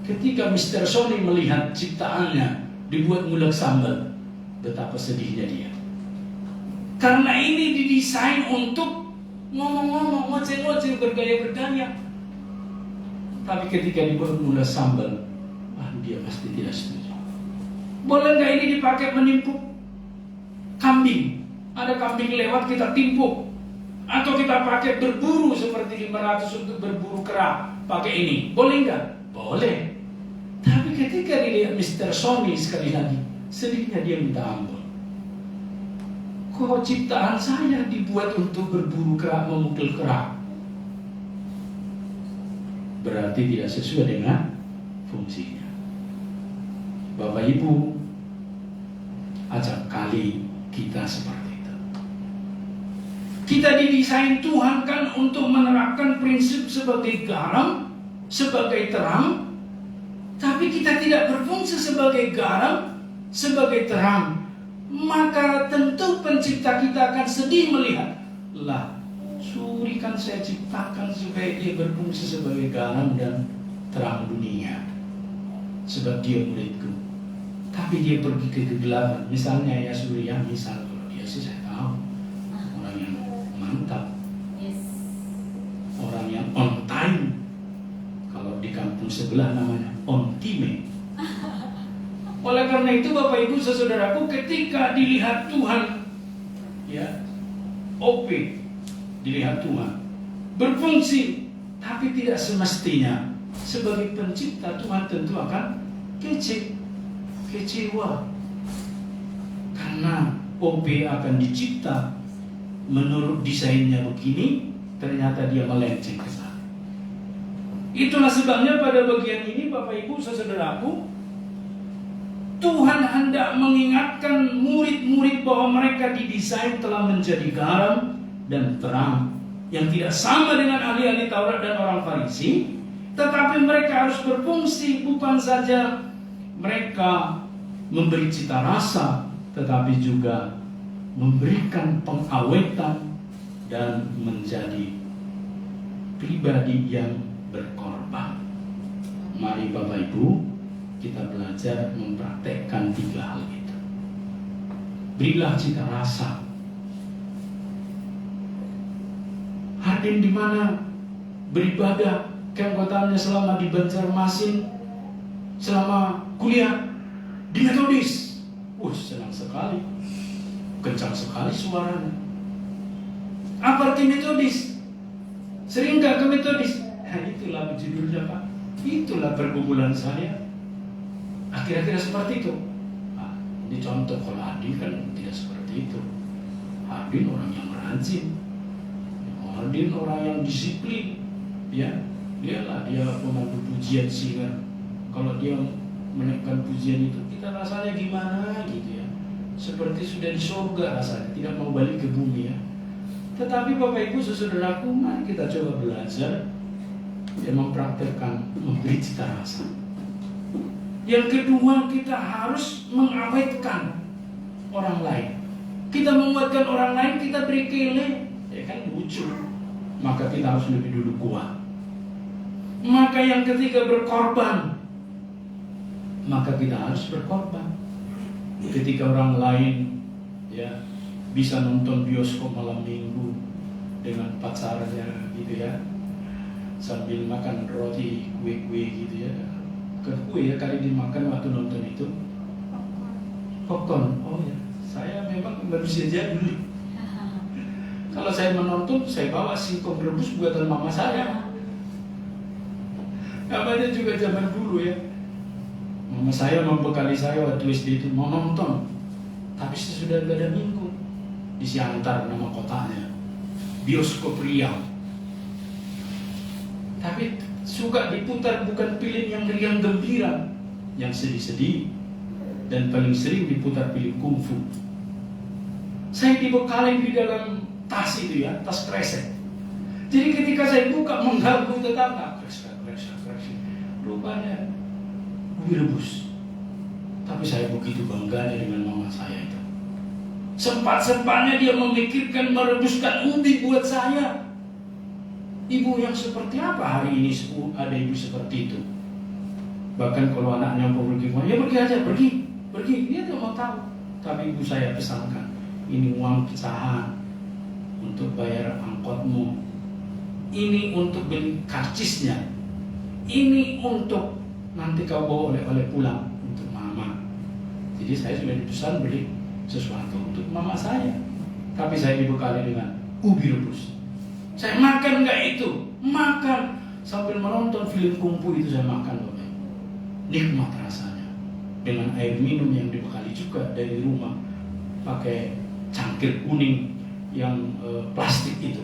Ketika Mr. Sony melihat ciptaannya dibuat ngulek sambal, betapa sedihnya dia. Karena ini didesain untuk ngomong-ngomong, ngoceh-ngoceh, bergaya-bergaya. Tapi ketika dibuat ngulek sambal, dia pasti tidak setuju. Boleh nggak ini dipakai menimpuk kambing? Ada kambing lewat, kita timpuk. Atau kita pakai berburu seperti 500 untuk berburu kera, pakai ini. Boleh nggak? Boleh. Tapi ketika dilihat Mr. Sony sekali lagi, sedihnya dia minta ampun. Kok ciptaan saya dibuat untuk berburu kera, memukul kera? Berarti tidak sesuai dengan fungsinya. Bapak Ibu, acap kali kita seperti itu. Kita didesain Tuhan kan untuk menerapkan prinsip sebagai garam, sebagai terang, tapi kita tidak berfungsi sebagai garam, sebagai terang. Maka tentu pencipta kita akan sedih melihat, lah, suri kan saya ciptakan supaya dia berfungsi sebagai garam dan terang dunia, sebab dia muridku. Tapi dia pergi ke kegelapan. Misalnya ya Surya, misal kalau dia sih saya tahu orang yang mantap, orang yang on time. Kalau di kampung sebelah namanya on time. Oleh karena itu Bapak Ibu saudaraku, ketika dilihat Tuhan, ya OP, dilihat Tuhan berfungsi, tapi tidak semestinya. Sebagai pencipta Tuhan tentu akan kecewa karena OP akan dicipta menurut desainnya begini, ternyata dia melenceng ke sana. Itulah sebabnya pada bagian ini Bapak Ibu saudaraku, Tuhan hendak mengingatkan murid-murid bahwa mereka didesain telah menjadi garam dan terang, yang tidak sama dengan ahli-ahli Taurat dan orang Farisi, tetapi mereka harus berfungsi, bukan saja mereka memberi cita rasa, tetapi juga memberikan pengawetan dan menjadi pribadi yang berkorban. Mari Bapak Ibu, kita belajar mempraktekkan 3 hal itu. Berilah cita rasa. Hadir di mana beribadah, keanggotaannya selama di Banjarmasin, selama kuliah di Metodis, senang sekali, kencang sekali suaranya. Apa arti Metodis? Sering nggak ke Metodis? Itulah judulnya Pak. Itulah pergumulan saya. Akhir-akhir seperti itu. Ini contoh. Kalau Adin kan tidak seperti itu. Adin orang yang rajin, Adin orang yang disiplin, ya. Dia pemandu pujian singer. Kalau dia menaikkan pujian itu, kita rasanya gimana gitu ya, seperti sudah di surga rasanya, tidak mau balik ke bumi ya. Tetapi Bapak Ibu saudaraku, mari kita coba belajar dan mempraktekkan memberi cita rasa. Yang kedua, kita harus mengawetkan orang lain. Kita menguatkan orang lain, kita beri kele. Ya kan lucu. Maka kita harus lebih dulu kuat. Maka yang ketiga berkorban. Maka kita harus berkorban. Ketika orang lain ya bisa nonton bioskop malam minggu dengan pacarnya gitu ya, sambil makan roti kue-kue gitu ya. Bukan kue ya, kali dimakan waktu nonton itu popcorn. Oh ya, saya memang manusia jadul. Kalau saya menonton, saya bawa singkong rebus buatan mama saya. Namanya juga zaman dulu ya. Mama saya membekali saya waktu SD itu mau nonton. Tapi sesudah gak ada minggu di Siantar nama kotanya, bioskop Riau. Tapi suka diputar bukan film yang riang gembira, yang sedih-sedih. Dan paling sering diputar film kungfu. Saya dibekali di dalam tas itu ya, tas kresek. Jadi ketika saya buka mengganggu tetangga, kresek. Rupanya ubi rebus. Tapi saya begitu bangganya dengan mama saya itu. Sempat-sempatnya dia memikirkan merebuskan ubi buat saya. Ibu yang seperti apa hari ini ada ibu seperti itu? Bahkan kalau anaknya mau pergi, ya pergi aja, pergi. Dia tidak mau tahu. Tapi ibu saya pesankan, ini uang pecahan untuk bayar angkotmu, ini untuk beli karcisnya, ini untuk nanti kau bawa oleh-oleh pulang untuk mama. Jadi saya sudah dipesan beli sesuatu untuk mama saya, tapi saya dibekali dengan ubi rebus. Saya makan nggak itu, makan sambil menonton film kungfu itu saya makan, Bapak. Nikmat rasanya dengan air minum yang dibekali juga dari rumah, pakai cangkir kuning yang plastik itu.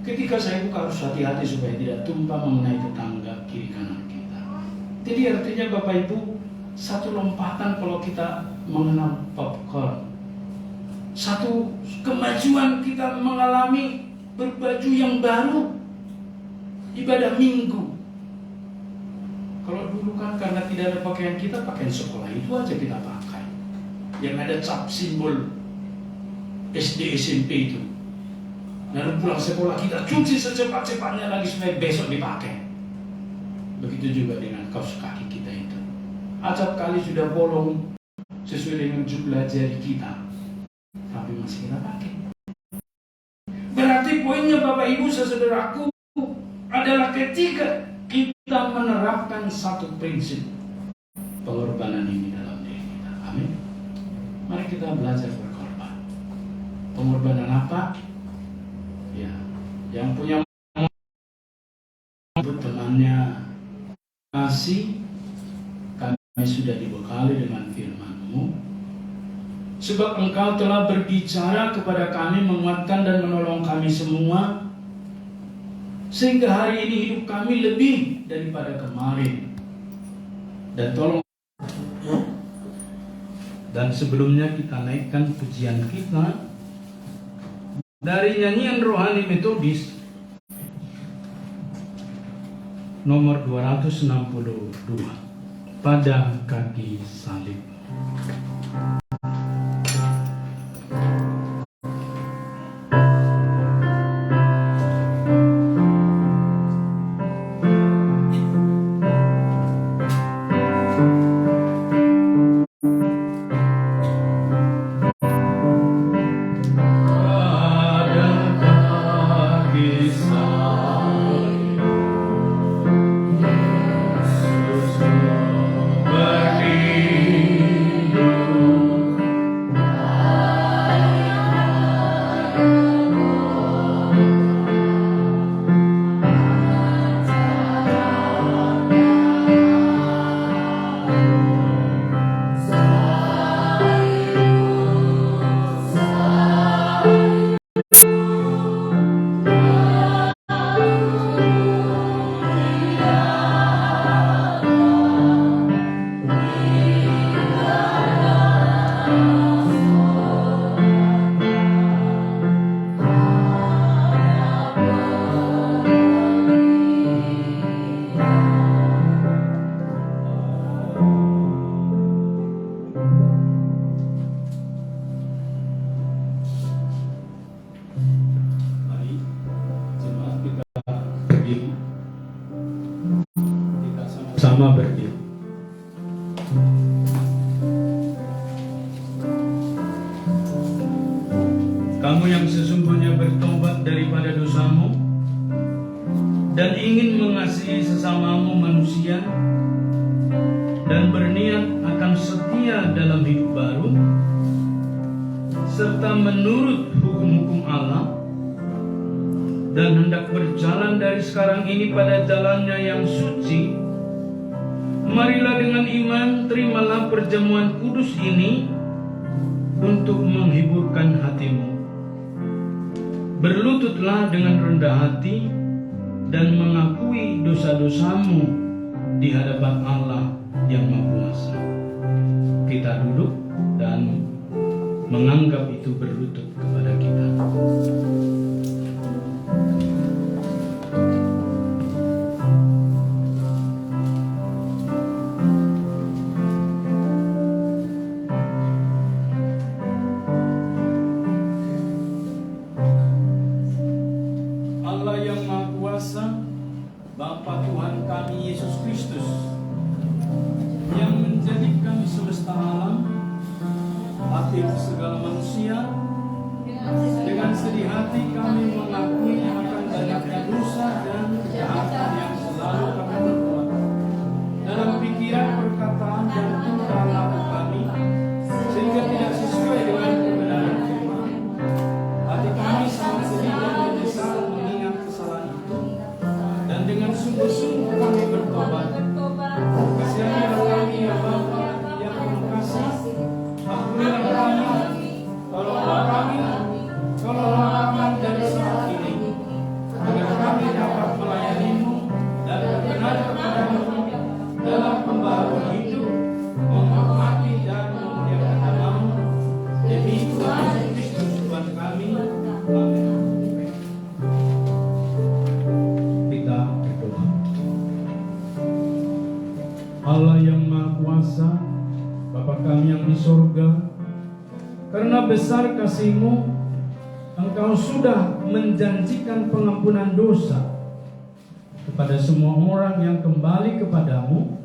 Ketika saya buka harus hati-hati supaya tidak tumpah mengenai tetangga kiri kanan kita. Jadi artinya Bapak Ibu, satu lompatan kalau kita mengenal popcorn, satu kemajuan kita mengalami berbaju yang baru, ibadah minggu. Kalau dulu kan karena tidak ada pakaian kita, pakaian sekolah itu aja kita pakai, yang ada cap simbol SD SMP itu. Lalu pulang sekolah kita cuci secepat-cepatnya lagi supaya besok dipakai. Begitu juga dengan kaos kaki kita itu. Acap kali sudah bolong sesuai dengan jumlah jari kita, tapi masih kita pakai. Berarti poinnya Bapak Ibu saudaraku adalah ketika kita menerapkan satu prinsip pengorbanan ini dalam diri kita. Amin. Mari kita belajar berkorban. Pengorbanan apa? Ya, yang punya temannya kasih, kami sudah dibekali dengan firman-Mu, sebab Engkau telah berbicara kepada kami, menguatkan dan menolong kami semua, sehingga hari ini hidup kami lebih daripada kemarin. Dan tolong, dan sebelumnya kita naikkan pujian kita dari nyanyian rohani metodis nomor 262, Pada Kaki Salib. Berdiri Bersama-sama berdiri. Kamu yang sesungguhnya bertobat daripada dosamu dan ingin mengasihi sesamamu manusia dan berniat akan setia dalam hidup baru serta menurut hukum-hukum Allah dan hendak berjalan dari sekarang ini pada jalannya yang suci, marilah dengan iman terimalah perjamuan kudus ini untuk menghiburkan hatimu. Berlututlah dengan rendah hati dan mengakui dosa-dosamu di hadapan Allah yang Maha Kuasa. Kita duduk dan menganggap itu berlutut kepada kita. Allah yang Maha Kuasa, Bapa Tuhan kami Yesus Kristus, yang menjadikan semesta alam, hati segala manusia, dengan sedih hati kami mengakui akan banyaknya dosa dan kejahatan yang selalu kami berbuat dalam pikiran, perkataan, dan tingkah laku kami, sehingga tidak sesuai dengan kebenaran firman. Hati kami sangat sedih dan menyesal mengingat kesalahan itu, dan dengan sungguh-sungguh kami bertobat. Kasihanilah kami ya Bapa yang penuh kasih. Ampunilah kami, tolonglah kami dari saat ini, agar kami dapat melayani-Mu dan berkenan kepada-Mu dalam pembaharuan hidup, menghormati dan memuliakan nama-Mu. Demi Tuhan Yesus Kristus Tuhan kami. Amin. Kita berdoa. Allah yang Maha Kuasa, Bapa kami yang di sorga, karena besar kasih-Mu, Engkau sudah menjanjikan pengampunan dosa kepada semua orang yang kembali kepadamu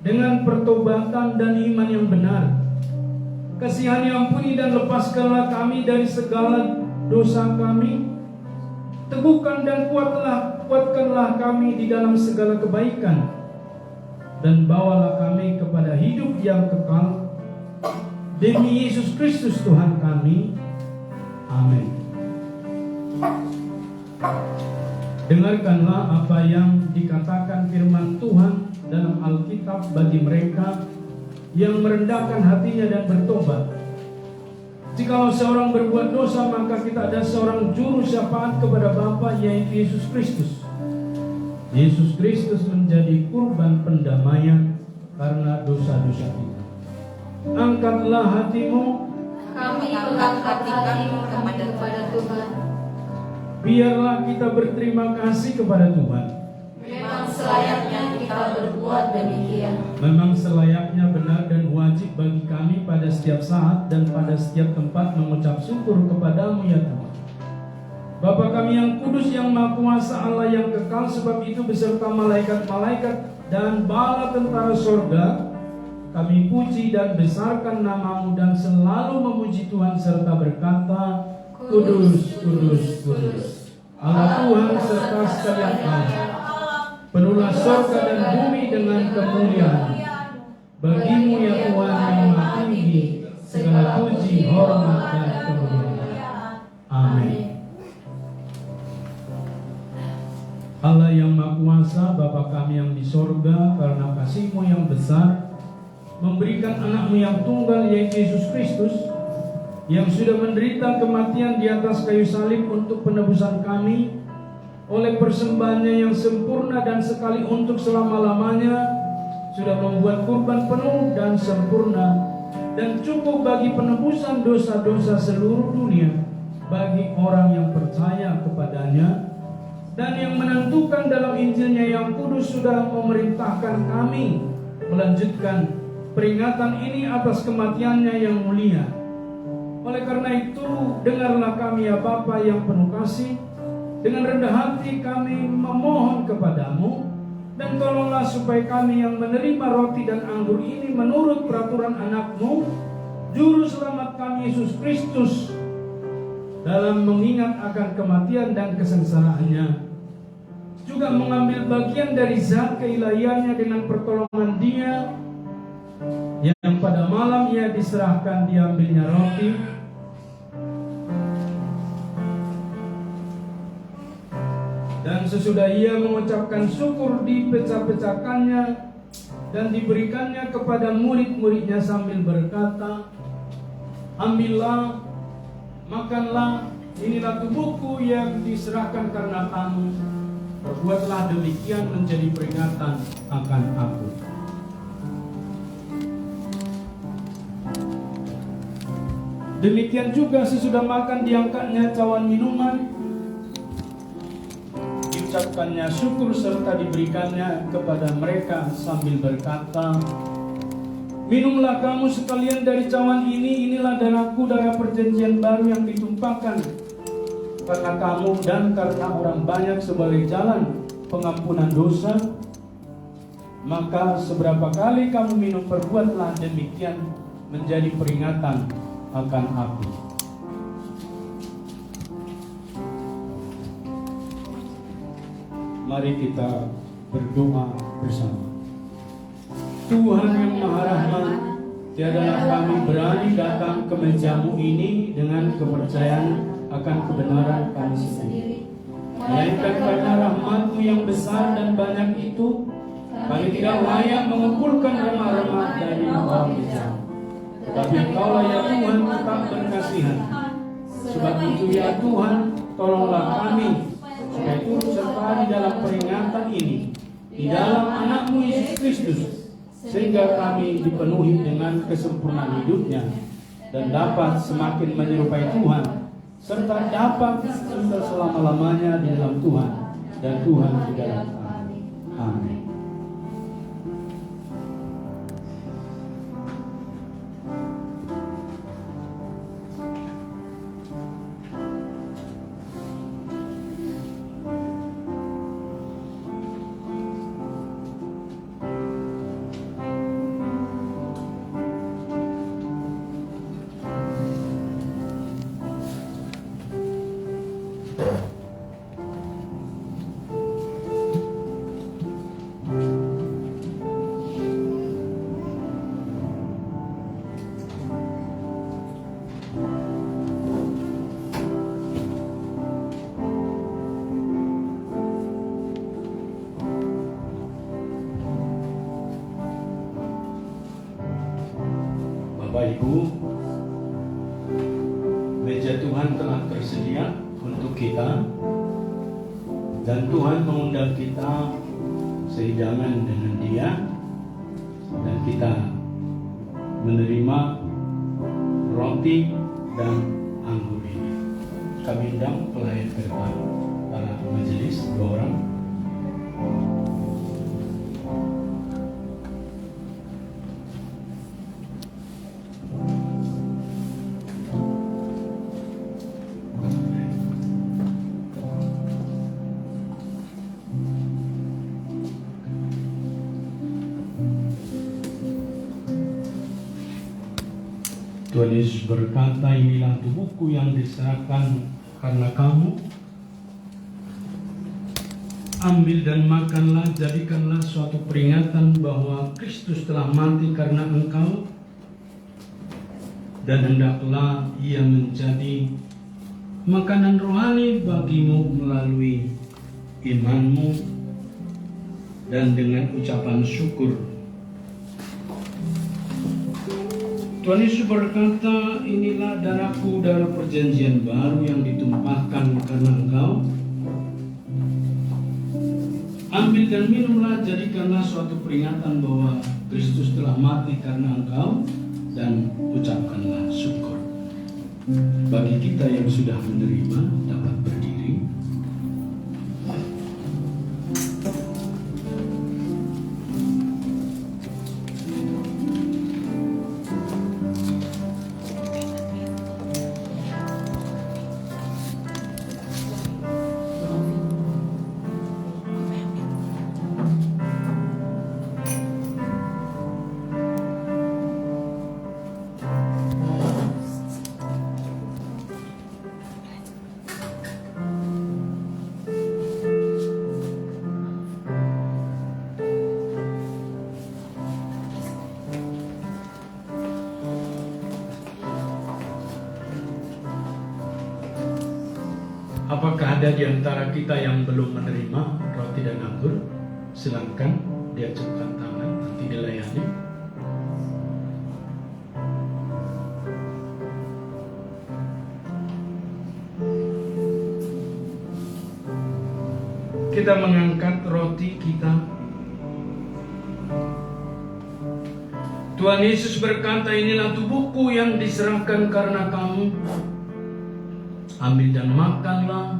dengan pertobatan dan iman yang benar. Kasihani, ampuni dan lepaskanlah kami dari segala dosa kami. Teguhkan dan kuatkanlah kami di dalam segala kebaikan, dan bawalah kami kepada hidup yang kekal. Demi Yesus Kristus Tuhan kami. Amin. Dengarkanlah apa yang dikatakan firman Tuhan dalam Alkitab bagi mereka yang merendahkan hatinya dan bertobat. Jikalau seorang berbuat dosa, maka kita ada seorang juru syafaat kepada Bapa, yaitu Yesus Kristus. Yesus Kristus menjadi kurban pendamaian karena dosa-dosa kita. Angkatlah hatimu, Kami angkat hati kami kepada Tuhan. Biarlah kita berterima kasih kepada Tuhan. Memang selayaknya kita berbuat demikian. Memang selayaknya benar dan wajib bagi kami pada setiap saat dan pada setiap tempat mengucap syukur kepadamu ya Tuhan. Bapa kami yang kudus, yang Maha Kuasa, Allah yang kekal, sebab itu beserta malaikat-malaikat dan bala tentara sorga, kami puji dan besarkan nama-Mu dan selalu memuji Tuhan serta berkata, Kudus, Kudus, Kudus, Allah Tuhan serta sekalian Allah. Penuhlah sorga dan bumi dengan kemuliaan. Bagi-Mu ya Tuhan yang Maha Tinggi, segala puji, hormat dan kemuliaan. Amin. Allah yang Maha Kuasa, Bapa kami yang di sorga, karena kasih-Mu yang besar, memberikan anak-Mu yang tunggal, yaitu Yesus Kristus, yang sudah menderita kematian di atas kayu salib untuk penebusan kami, oleh persembahannya yang sempurna dan sekali untuk selama-lamanya, sudah membuat kurban penuh dan sempurna dan cukup bagi penebusan dosa-dosa seluruh dunia bagi orang yang percaya kepadanya, dan yang menentukan dalam Injilnya yang kudus sudah memerintahkan kami melanjutkan peringatan ini atas kematiannya yang mulia. Oleh karena itu, dengarlah kami ya Bapa yang penuh kasih. Dengan rendah hati kami memohon kepadamu, Dan tolonglah supaya kami yang menerima roti dan anggur ini menurut peraturan anak-Mu, Juru Selamat kami Yesus Kristus, dalam mengingat akan kematian dan kesengsaraannya, juga mengambil bagian dari zat keilahiannya dengan pertolongan Dia, yang pada malam Ia diserahkan, diambilnya roti, dan sesudah Ia mengucapkan syukur, dipecah-pecahkannya dan diberikannya kepada murid-muridnya sambil berkata, "Ambillah, makanlah, inilah tubuhku yang diserahkan karena kamu. Perbuatlah demikian menjadi peringatan akan aku." Demikian juga sesudah makan diangkatnya cawan minuman, diucapkannya syukur serta diberikannya kepada mereka sambil berkata, "Minumlah kamu sekalian dari cawan ini, inilah darahku, darah perjanjian baru yang ditumpahkan karena kamu dan karena orang banyak sebagai jalan pengampunan dosa. Maka seberapa kali kamu minum, perbuatlah demikian menjadi peringatan akan aku." Mari kita berdoa bersama. Tuhan yang Maha Rahman, tiadalah kami berani datang ke meja-Mu ini dengan kepercayaan akan kebenaran kami sendiri, melainkan karena rahmat-Mu yang besar dan banyak itu, kami tidak layak mengumpulkan remah-remah dari bawah meja. Tapi Engkaulah ya Tuhan tetap berkasihan. Sebab itu ya Tuhan, tolonglah kami supaya turut serta di dalam peringatan ini, di dalam anak-Mu Yesus Kristus, sehingga kami dipenuhi dengan kesempurnaan hidupnya dan dapat semakin menyerupai Tuhan, serta dapat tinggal selama-lamanya di dalam Tuhan dan Tuhan di dalam kami. Amin. Bapak Ibu, meja Tuhan telah tersedia untuk kita, dan Tuhan mengundang kita sehidangan dengan Dia, dan kita menerima roti dan anggur ini. Kami undang pelayan ke depan, para majelis 2 orang. Tuhan Yesus berkata, "Inilah tubuhku yang diserahkan karena kamu. Ambil dan makanlah, jadikanlah suatu peringatan bahwa Kristus telah mati karena engkau, dan hendaklah Ia menjadi makanan rohani bagimu melalui imanmu dan dengan ucapan syukur." Tuhan Yesus berkata, "Inilah darahku, darah perjanjian baru yang ditumpahkan karena engkau. Ambil dan minumlah, jadikanlah suatu peringatan bahwa Kristus telah mati karena engkau, dan ucapkanlah syukur." Bagi kita yang sudah menerima, dapat berdiri. Apakah ada di antara kita yang belum menerima roti dan anggur? Silakan diacungkan tangan, nanti dilayani. Kita mengangkat roti kita. Tuhan Yesus berkata, inilah tubuhku yang diserahkan karena kamu. Ambil dan makanlah.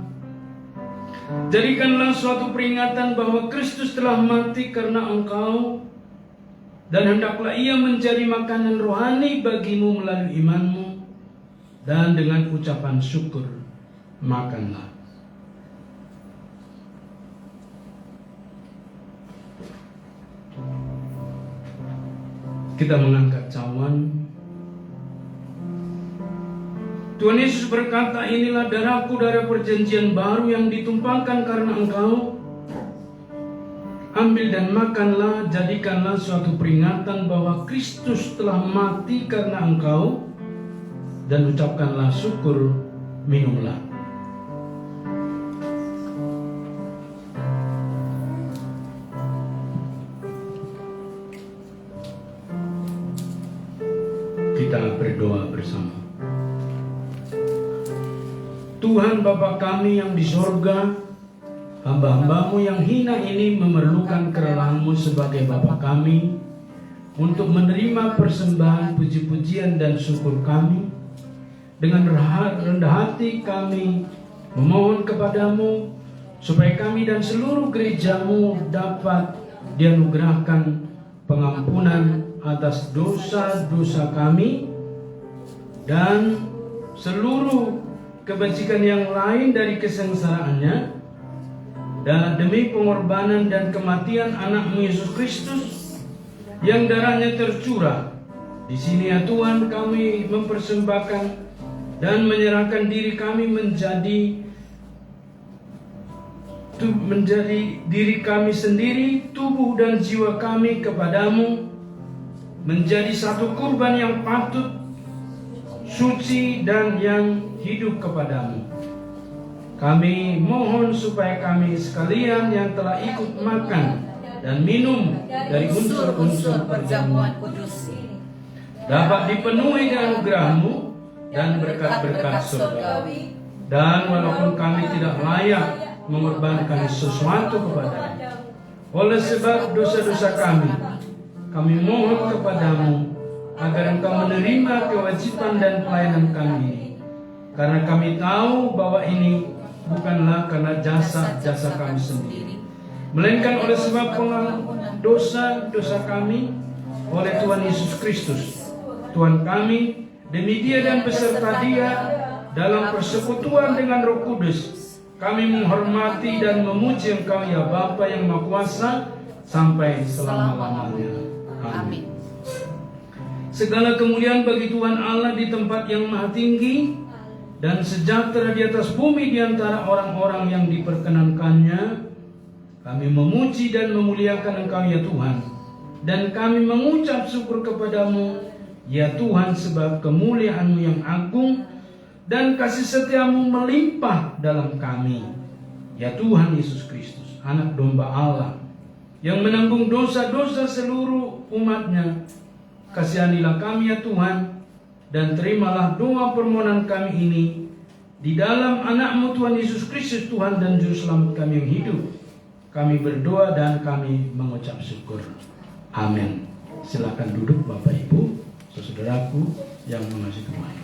Jadikanlah suatu peringatan bahwa Kristus telah mati karena engkau, dan hendaklah ia menjadi makanan rohani bagimu melalui imanmu. Dan dengan ucapan syukur, makanlah. Kita mengangkat cawan. Tuhan Yesus berkata, inilah darahku, darah perjanjian baru yang ditumpahkan karena engkau. Ambil dan makanlah, jadikanlah suatu peringatan bahwa Kristus telah mati karena engkau, dan ucapkanlah syukur, minumlah. Kita berdoa bersama. Tuhan Bapa kami yang di sorga, hamba-hambamu yang hina ini memerlukan kerelaanmu sebagai Bapa kami untuk menerima persembahan puji-pujian dan syukur kami. Dengan rendah hati kami memohon kepadamu supaya kami dan seluruh gerejamu dapat dianugerahkan pengampunan atas dosa-dosa kami dan seluruh kebajikan yang lain dari kesengsaraannya, dan demi pengorbanan dan kematian anakmu Yesus Kristus yang darahnya tercurah. Di sini ya Tuhan, kami mempersembahkan dan menyerahkan diri kami menjadi diri kami sendiri, tubuh dan jiwa kami kepadamu, menjadi satu kurban yang patut, suci dan yang hidup kepadamu. Kami mohon supaya kami sekalian yang telah ikut makan dan minum dari unsur-unsur perjamuan kudus ini dapat dipenuhi dengan anugerah-Mu dan berkat-berkat surgawi. Dan walaupun kami tidak layak mengorbankan sesuatu kepadamu, oleh sebab dosa-dosa kami mohon kepadamu agar Engkau menerima kewajiban dan pelayanan kami ini. Karena kami tahu bahwa ini bukanlah karena jasa-jasa kami sendiri, melainkan oleh sebab pengampunan dosa-dosa kami oleh Tuhan Yesus Kristus, Tuhan kami. Demi Dia dan beserta Dia dalam persekutuan dengan Roh Kudus, kami menghormati dan memuji Engkau ya Bapa yang Maha Kuasa sampai selama-lamanya. Amin. Segala kemuliaan bagi Tuhan Allah di tempat yang maha tinggi, dan sejahtera di atas bumi di antara orang-orang yang diperkenankannya. Kami memuji dan memuliakan Engkau ya Tuhan, dan kami mengucap syukur kepadamu ya Tuhan, sebab kemuliaan-Mu yang agung dan kasih setia-Mu melimpah dalam kami. Ya Tuhan Yesus Kristus, Anak Domba Allah yang menanggung dosa-dosa seluruh umat-Nya, kasihanilah kami ya Tuhan, dan terimalah doa permohonan kami ini di dalam Anak-Mu Tuhan Yesus Kristus, Tuhan dan Juru Selamat kami yang hidup. Kami berdoa dan kami mengucap syukur. Amin. Silakan duduk Bapak Ibu, saudaraku yang mengasihi Tuhan.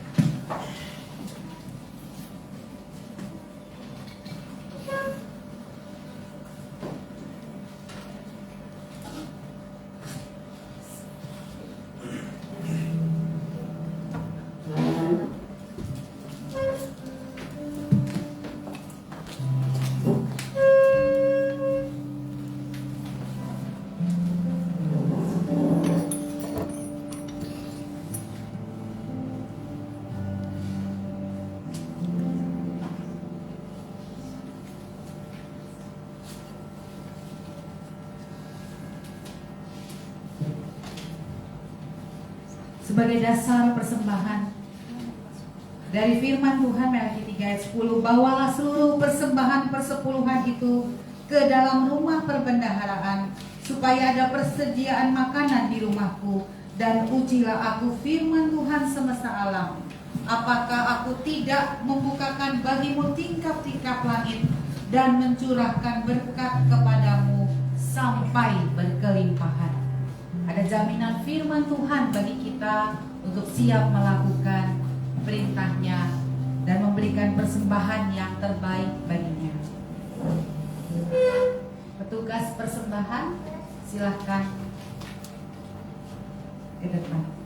Sebagai dasar persembahan, Dari firman Tuhan Melakian 3 ayat 10, bawalah seluruh persembahan persepuluhan itu ke dalam rumah perbendaharaan, supaya ada persediaan makanan di rumahku, dan ujilah aku firman Tuhan semesta alam. Apakah aku tidak membukakan bagimu tingkap-tingkap langit dan mencurahkan berkat kepadamu sampai berkelimpahan? Ada jaminan firman Tuhan bagi kita untuk siap melakukan perintahnya dan memberikan persembahan yang terbaik baginya. Petugas persembahan, silahkan ke depan.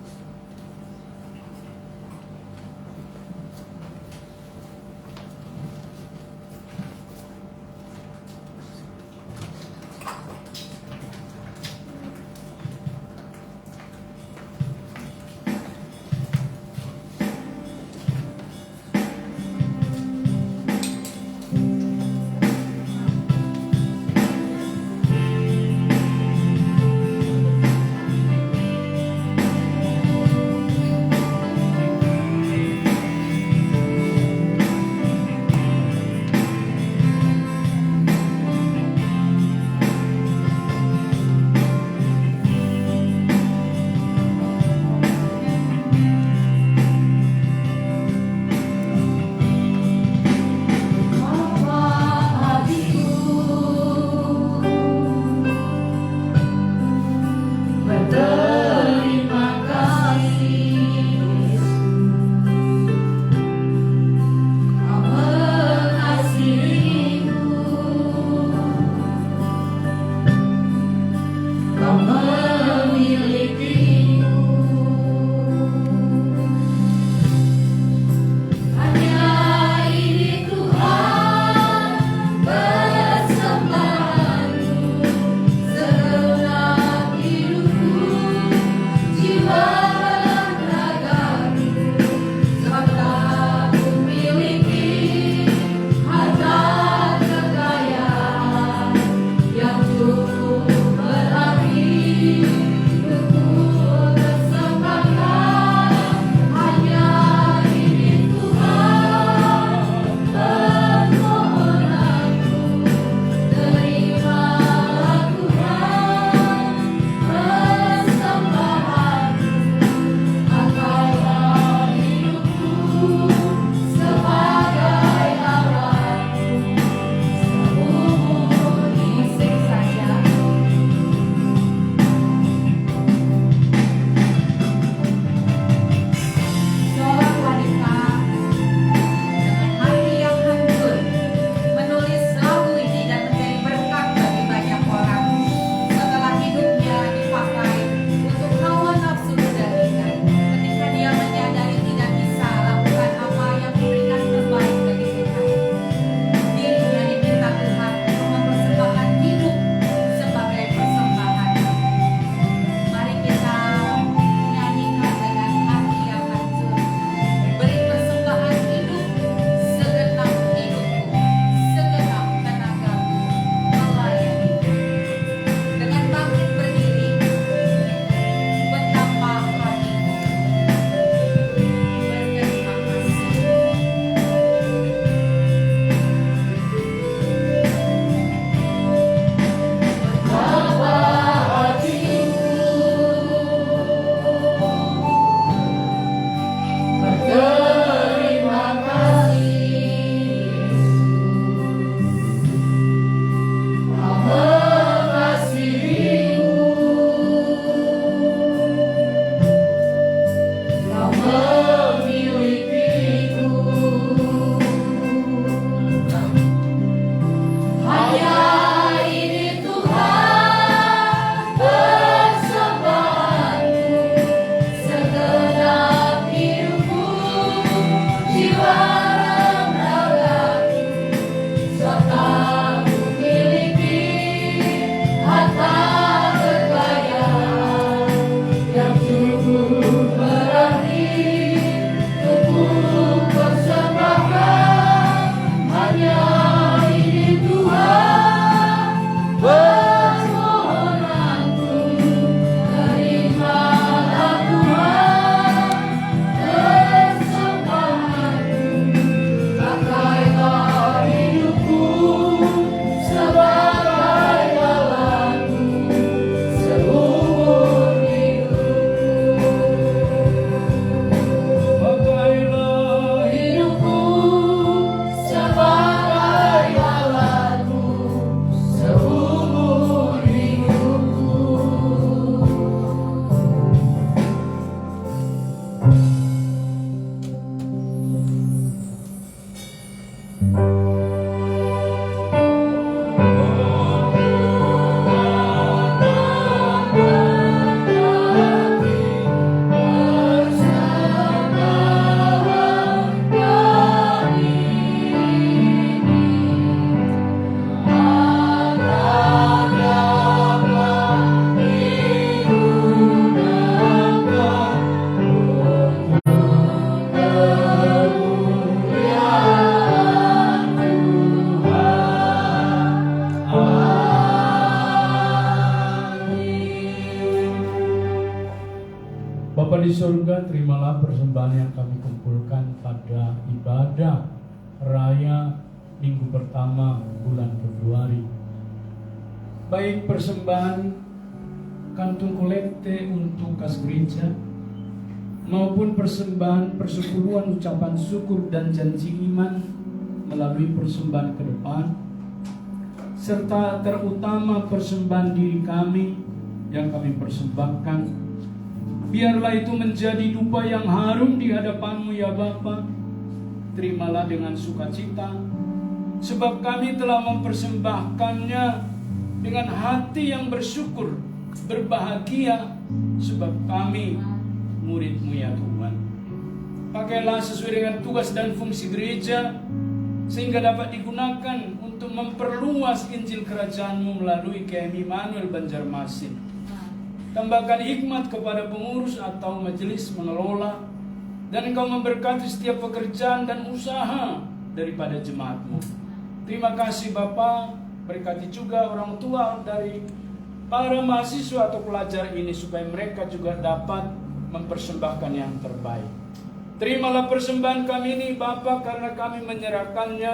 persembahan yang kami kumpulkan pada ibadah raya minggu pertama bulan Februari. Baik persembahan kantung kolekte untuk kas gereja maupun persembahan persepuluhan ucapan syukur dan janji iman melalui persembahan ke depan, serta terutama persembahan diri kami yang kami persembahkan. Biarlah itu menjadi dupa yang harum di hadapan-Mu ya Bapa. Terimalah dengan sukacita, sebab kami telah mempersembahkannya dengan hati yang bersyukur, berbahagia, sebab kami murid-Mu ya Tuhan. Pakailah sesuai dengan tugas dan fungsi gereja, sehingga dapat digunakan untuk memperluas Injil Kerajaan-Mu melalui KM Immanuel Banjarmasin. Tambahkan hikmat kepada pengurus atau majelis mengelola, dan Engkau memberkati setiap pekerjaan dan usaha daripada jemaat-Mu. Terima kasih Bapa, berkati juga orang tua dari para mahasiswa atau pelajar ini, supaya mereka juga dapat mempersembahkan yang terbaik. Terimalah persembahan kami ini Bapa, karena kami menyerahkannya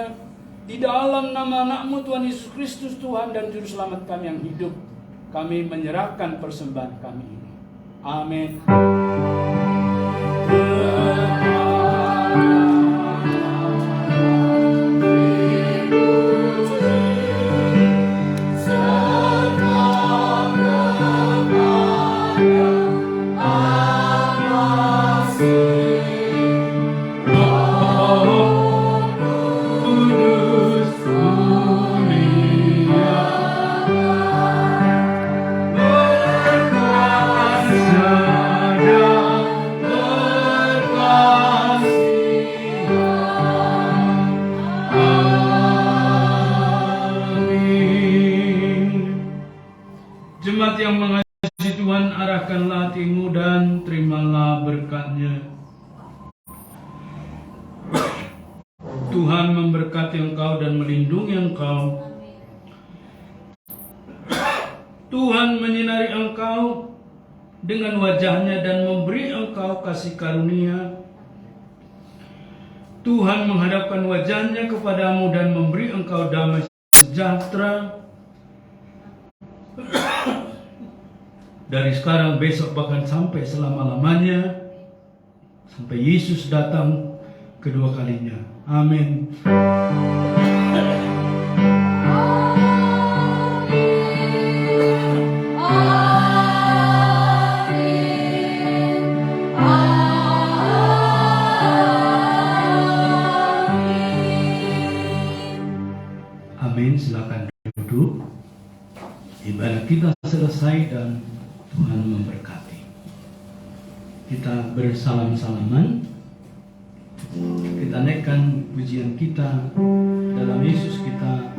di dalam nama anak-Mu Tuhan Yesus Kristus, Tuhan dan Juru Selamat kami yang hidup. Kami menyerahkan persembahan kami ini. Amin. Jemaat yang mengasihi Tuhan, arahkanlah hatimu dan terimalah berkat-Nya. Tuhan memberkati engkau dan melindungi engkau. Tuhan menyinari engkau dengan wajah-Nya dan memberi engkau kasih karunia. Tuhan menghadapkan wajah-Nya kepadamu dan memberi engkau damai sejahtera. Dari sekarang, besok, bahkan sampai selama-lamanya, sampai Yesus datang kedua kalinya. Amin. Amin. Silakan duduk. Ibadah kita selesai dan Tuhan memberkati. Kita bersalam-salaman. Kita naikkan pujian kita dalam Yesus kita